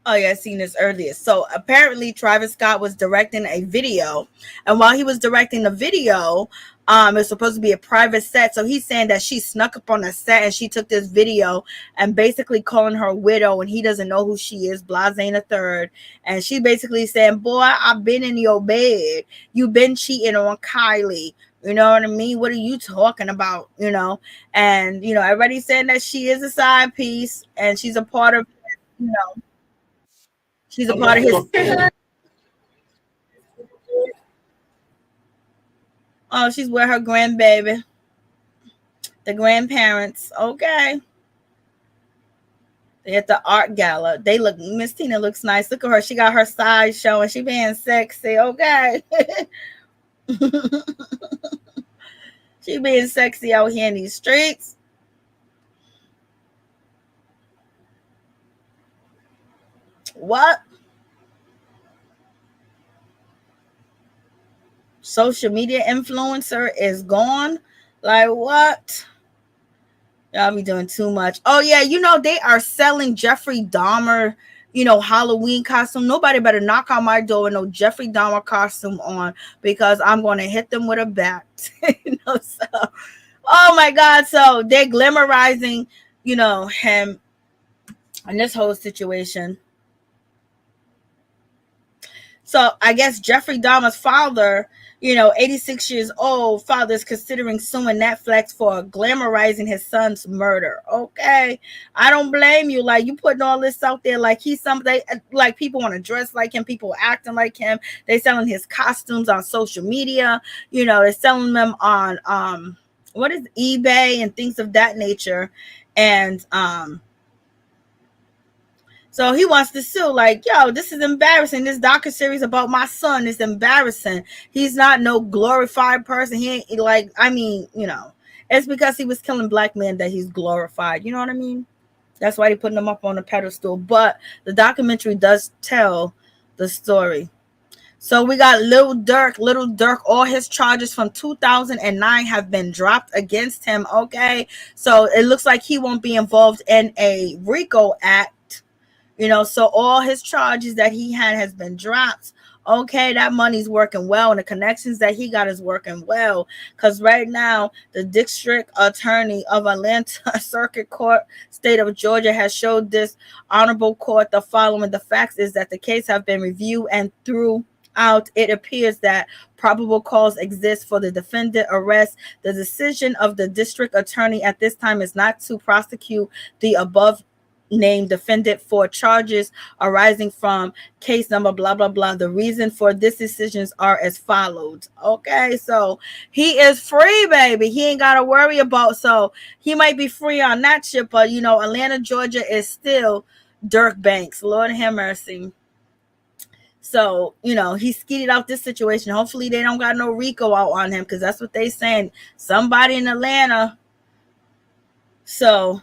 A: Oh yeah, I seen this earlier. So apparently Travis Scott was directing a video, and while he was directing the video, it's supposed to be a private set. So he's saying that she snuck up on the set and she took this video and basically calling her a widow, and he doesn't know who she is, Blase a third. And she basically saying, "Boy, I've been in your bed. You've been cheating on Kylie. You know what I mean? What are you talking about? And everybody saying that she is a side piece and she's a part of, you know." She's a part of his. Oh, she's with her grandbaby, the grandparents. Okay. They at the art gala. They look. Miss Tina looks nice. Look at her. She got her size showing. She being sexy. Okay. She being sexy out here in these streets. What? Social media influencer is gone. Like what? Y'all be doing too much. Oh yeah, they are selling Jeffrey Dahmer, Halloween costume. Nobody better knock on my door with no Jeffrey Dahmer costume on, because I'm going to hit them with a bat. So, oh my God. So they're glamorizing, him and this whole situation. So I guess Jeffrey Dahmer's father, 86 years old, father is considering suing Netflix for glamorizing his son's murder. Okay. I don't blame you. Like, you putting all this out there like he's something, like people want to dress like him, people acting like him. They selling his costumes on social media. They're selling them on what is eBay and things of that nature. And so he wants to sue, like, yo, this is embarrassing. This docuseries about my son is embarrassing. He's not no glorified person. He ain't like, it's because he was killing black men that he's glorified. You know what I mean? That's why they putting him up on a pedestal. But the documentary does tell the story. So we got Little Durk, all his charges from 2009 have been dropped against him. Okay. So it looks like he won't be involved in a RICO act. So all his charges that he had has been dropped. Okay, that money's working well, and the connections that he got is working well. Because right now, the district attorney of Atlanta Circuit Court, state of Georgia, has showed this honorable court the following. The facts is that the case have been reviewed, and throughout, it appears that probable cause exists for the defendant arrest. The decision of the district attorney at this time is not to prosecute the above named defendant for charges arising from case number blah blah blah. The reason for this decisions are as follows. Okay, so he is free, baby. He ain't gotta worry about, so he might be free on that shit, but Atlanta, Georgia is still Dirk Banks. Lord have mercy. So, he skeeted out this situation. Hopefully they don't got no RICO out on him, because that's what they saying. Somebody in Atlanta. So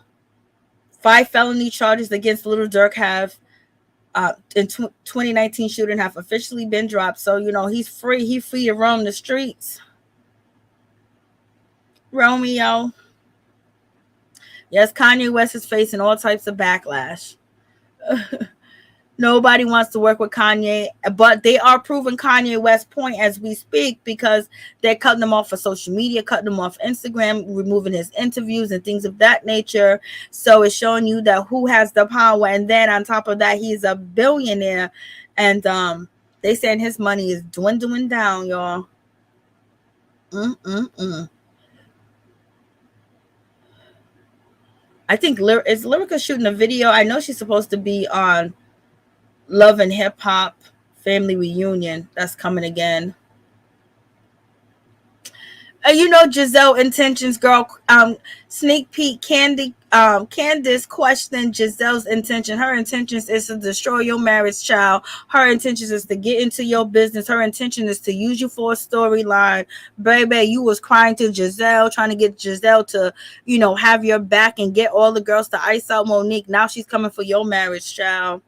A: 5 felony charges against Little Durk have in 2019 shooting have officially been dropped. So, he's free. He's free to roam the streets. Romeo. Yes, Kanye West is facing all types of backlash. Nobody wants to work with Kanye, but they are proving Kanye West's point as we speak, because they're cutting him off of social media, cutting him off Instagram, removing his interviews and things of that nature. So it's showing you that who has the power. And then on top of that, he's a billionaire, and they saying his money is dwindling down, y'all. I think is Lyrica shooting a video. I know she's supposed to be on Love and Hip Hop Family Reunion. That's coming again. Giselle intentions, girl. Sneak peek. Candace questioned Giselle's intention. Her intentions is to destroy your marriage, child. Her intentions is to get into your business. Her intention is to use you for a storyline. Baby, you was crying to Giselle, trying to get Giselle to, have your back and get all the girls to ice out Monique. Now she's coming for your marriage, child.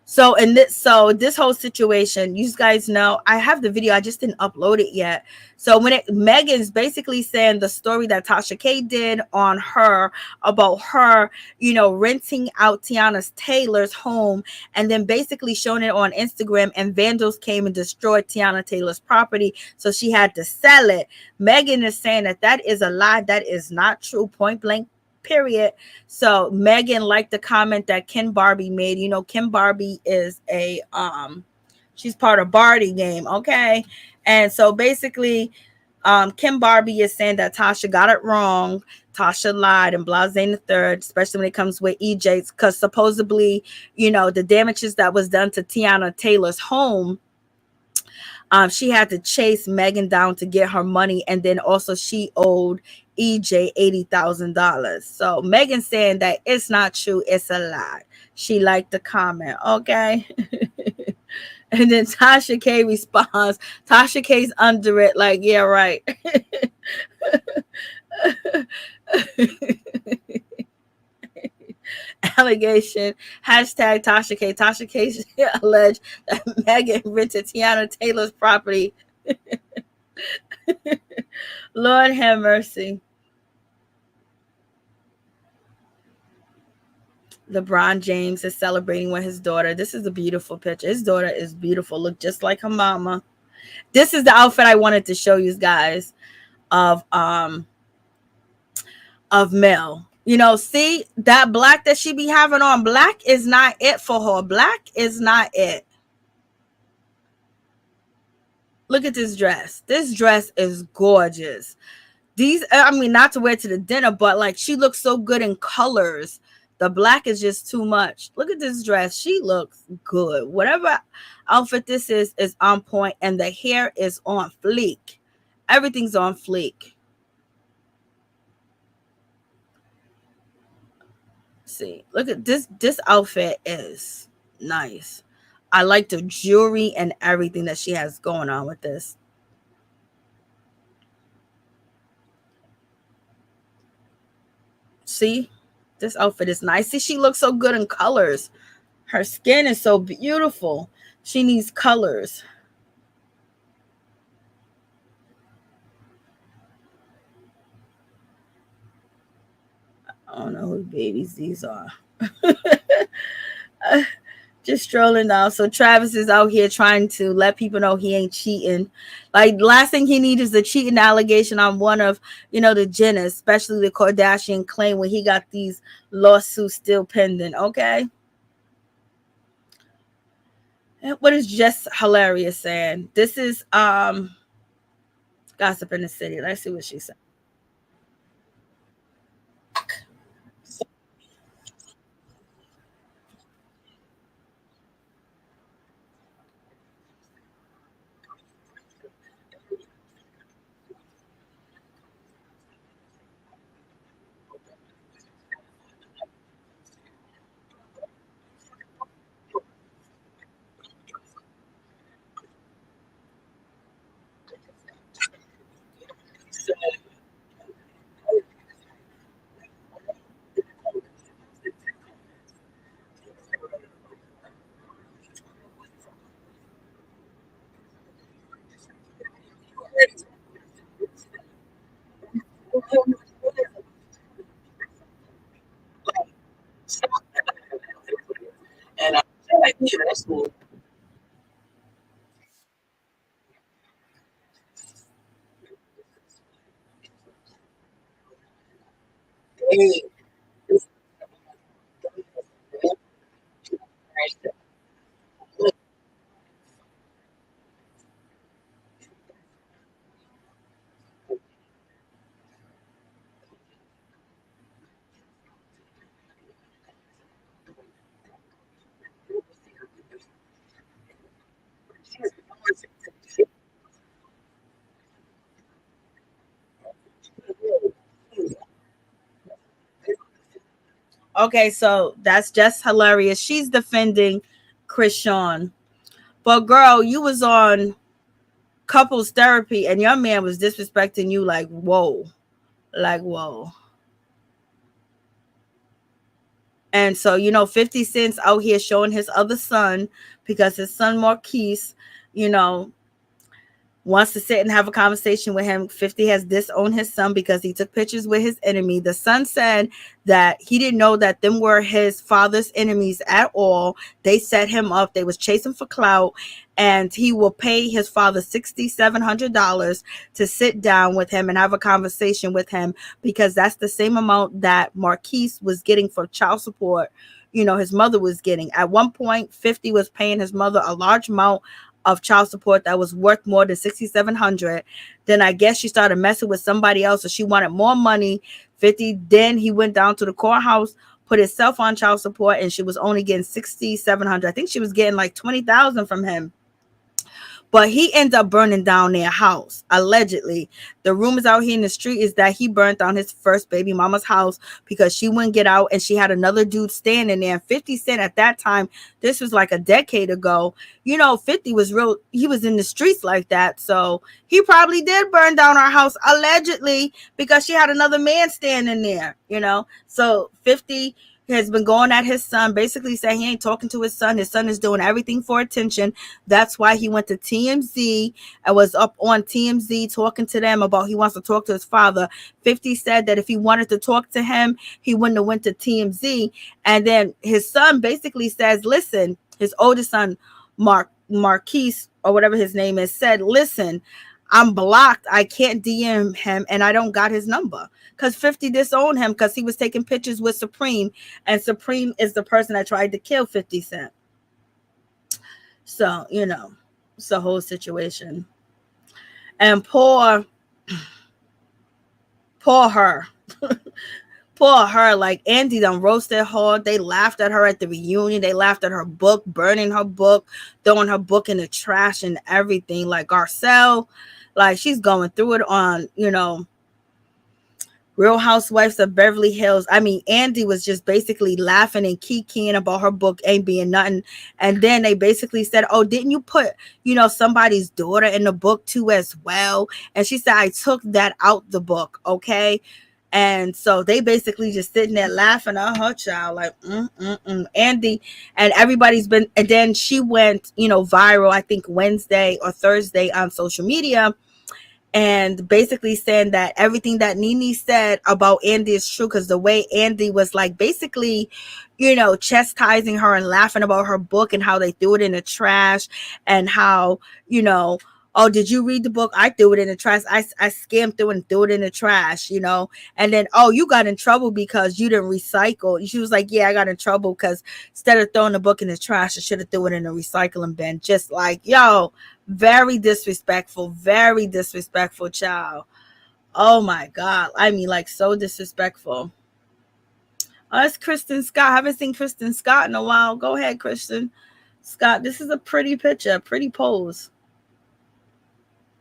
A: So this whole situation, you guys know, I have the video, I just didn't upload it yet. So Megan's basically saying the story that Tasha K did on her about her, renting out Tiana Taylor's home, and then basically showing it on Instagram, and vandals came and destroyed Tiana Taylor's property, so she had to sell it. Megan is saying that is a lie. That is not true. Point blank. Period. So Megan liked the comment that Ken Barbie made. Ken Barbie is she's part of Barty game. Okay. And so basically, Ken Barbie is saying that Tasha got it wrong. Tasha lied and blase the third, especially when it comes with EJ's, because supposedly, the damages that was done to Tiana Taylor's home, she had to chase Megan down to get her money, and then also she owed EJ $80,000. So Megan saying that it's not true, it's a lie. She liked the comment, okay? And then Tasha K responds. Tasha K's under it, like, yeah, right. Allegation. Hashtag Tasha K. Tasha K alleged that Megan rented Tiana Taylor's property. Lord have mercy. LeBron James is celebrating with his daughter. This is a beautiful picture. His daughter is beautiful. Look just like her mama. This is the outfit I wanted to show you guys of Mel. See that black that she be having on. Black is not it for her. Black is not it. Look at this dress. This dress is gorgeous. These, I mean, not to wear to the dinner, but like she looks so good in colors. The black is just too much. Look at this dress. She looks good. Whatever outfit this is on point, and the hair is on fleek. Everything's on fleek. See, look at this. This outfit is nice. I like the jewelry and everything that she has going on with this. See, this outfit is nice. See, she looks so good in colors. Her skin is so beautiful. She needs colors. I don't know whose babies these are. Just strolling down. So Travis is out here trying to let people know he ain't cheating. Like, last thing he needs is a cheating allegation on one of, the Jenners, especially the Kardashian claim when he got these lawsuits still pending. Okay. What is Just Hilarious saying? This is Gossip in the City. Let's see what she said. Okay, so that's Just Hilarious. She's defending Krishan. But girl, you was on couples therapy and your man was disrespecting you like whoa. Like whoa. And so, 50 Cent's out here showing his other son because his son Maurice, you know, wants to sit and have a conversation with him. 50 has disowned his son because he took pictures with his enemy. The son said that he didn't know that them were his father's enemies at all. They set him up. They was chasing for clout, and he will pay his father $6,700 to sit down with him and have a conversation with him because that's the same amount that Maurice was getting for child support. His mother was getting. At one point, 50 was paying his mother a large amount of child support that was worth more than $6,700. Then I guess she started messing with somebody else, so she wanted more money. 50. Then he went down to the courthouse, put himself on child support, and she was only getting $6,700. I think she was getting like $20,000 from him. But he ends up burning down their house, allegedly. The rumors out here in the street is that he burnt down his first baby mama's house because she wouldn't get out and she had another dude standing there. And 50 Cent at that time, this was like a decade ago, 50 was real. He was in the streets like that. So he probably did burn down our house, allegedly, because she had another man standing there, So 50 has been going at his son, basically saying he ain't talking to his son. His son is doing everything for attention. That's why he went to TMZ and was up on TMZ talking to them about he wants to talk to his father. 50 said that if he wanted to talk to him, he wouldn't have went to TMZ. And then his son basically says, listen, his oldest son, Marquise, or whatever his name is, said, listen, I'm blocked. I can't DM him and I don't got his number. Because 50 disowned him because he was taking pictures with Supreme. And Supreme is the person that tried to kill 50 Cent. So, it's a whole situation. And poor her. Poor her. Like, Andy done roasted her. They laughed at her at the reunion. They laughed at her book, burning her book, throwing her book in the trash and everything. Like, Garcelle, like, she's going through it on, Real Housewives of Beverly Hills. I mean, Andy was just basically laughing and kikiing about her book ain't being nothing. And then they basically said, oh, didn't you put, somebody's daughter in the book too as well? And she said, I took that out the book. Okay. And so they basically just sitting there laughing at her child, like, Andy, and everybody's been, and then she went, viral, I think Wednesday or Thursday on social media, and basically saying that everything that Nene said about Andy is true, because the way Andy was like basically, chastising her and laughing about her book and how they threw it in the trash, and how, oh, did you read the book? I threw it in the trash. I skimmed through and threw it in the trash, and then, oh, you got in trouble because you didn't recycle. She was like, yeah, I got in trouble because instead of throwing the book in the trash, I should have threw it in the recycling bin. Just like, yo, very disrespectful, child. Oh my God. I mean, like, so disrespectful. Oh, it's Kristen Scott. I haven't seen Kristen Scott in a while. Go ahead, Kristen Scott. This is a pretty picture, pretty pose.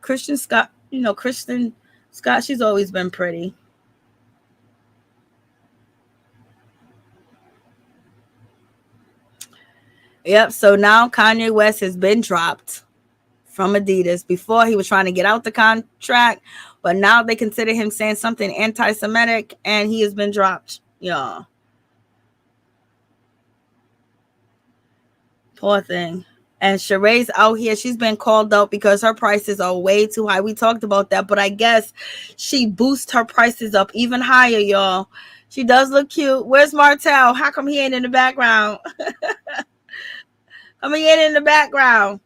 A: Kristen Scott, Kristen Scott, she's always been pretty. Yep. So now Kanye West has been dropped from Adidas. Before, he was trying to get out the contract, but now they consider him saying something anti-Semitic, and he has been dropped. Yeah. Poor thing. And Sheree's out here. She's been called out because her prices are way too high. We talked about that, but I guess she boosts her prices up even higher, y'all. She does look cute. Where's Martell? How come he ain't in the background? Come he ain't in the background.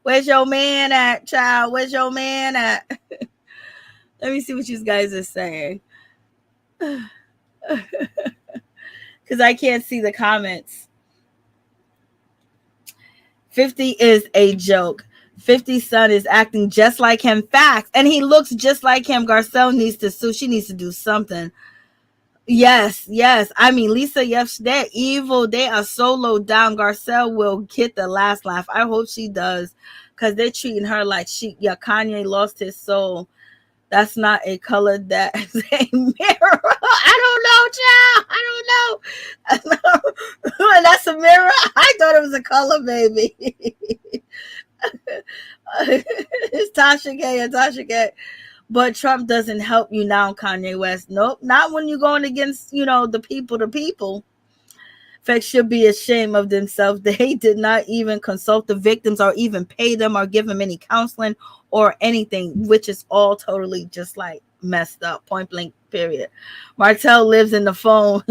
A: Where's your man at, child? Where's your man at? Let me see what you guys are saying. Because I can't see the comments. 50 is a joke. 50's son is acting just like him. Facts. And he looks just like him. Garcelle needs to sue. She needs to do something. Yes. I mean, Lisa, yes, they're evil. They are so low down. Garcelle will get the last laugh. I hope she does. Because they're treating her like Kanye lost his soul. That's not a color, that is a mirror. I don't know, child. That's a mirror. I thought it was a color, baby. It's Tasha K. But Trump doesn't help you now, Kanye West. Nope, not when you're going against, the people. Facts should be ashamed of themselves. They did not even consult the victims or even pay them or give them any counseling or anything, which is all totally just like messed up. Point blank, period. Martell lives in the phone.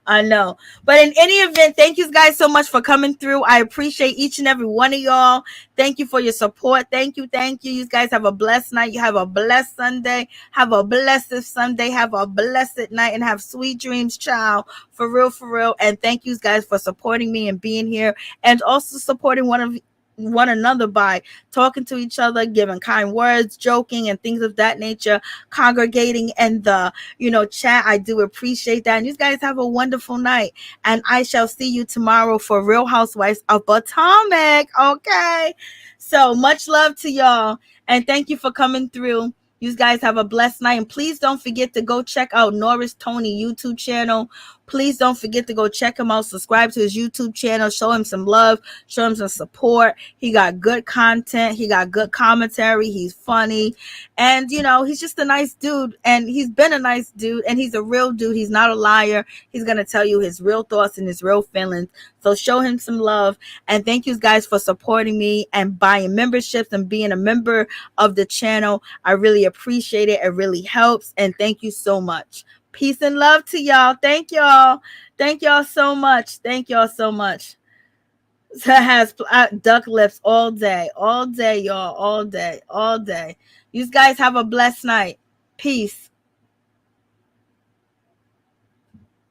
A: I know. But in any event, thank you guys so much for coming through. I appreciate each and every one of y'all. Thank you for your support. Thank you. You guys have a blessed night. You have a blessed Sunday. Have a blessed Sunday. Have a blessed night and have sweet dreams, child. For real. And thank you guys for supporting me and being here, and also supporting one another by talking to each other, giving kind words, joking, and things of that nature, congregating in the chat. I do appreciate that. And you guys have a wonderful night, and I shall see you tomorrow for Real Housewives of Potomac. Okay, so much love to y'all, and thank you for coming through. You guys have a blessed night, and please don't forget to go check out Norris Tony YouTube channel. Please don't forget to go check him out. Subscribe to his YouTube channel. Show him some love. Show him some support. He got good content. He got good commentary. He's funny. And, he's just a nice dude. And he's been a nice dude. And he's a real dude. He's not a liar. He's going to tell you his real thoughts and his real feelings. So show him some love. And thank you guys for supporting me and buying memberships and being a member of the channel. I really appreciate it. It really helps. And thank you so much. Peace and love to y'all. Thank y'all. Thank y'all so much. So it has duck lips all day, y'all. All day. You guys have a blessed night. Peace.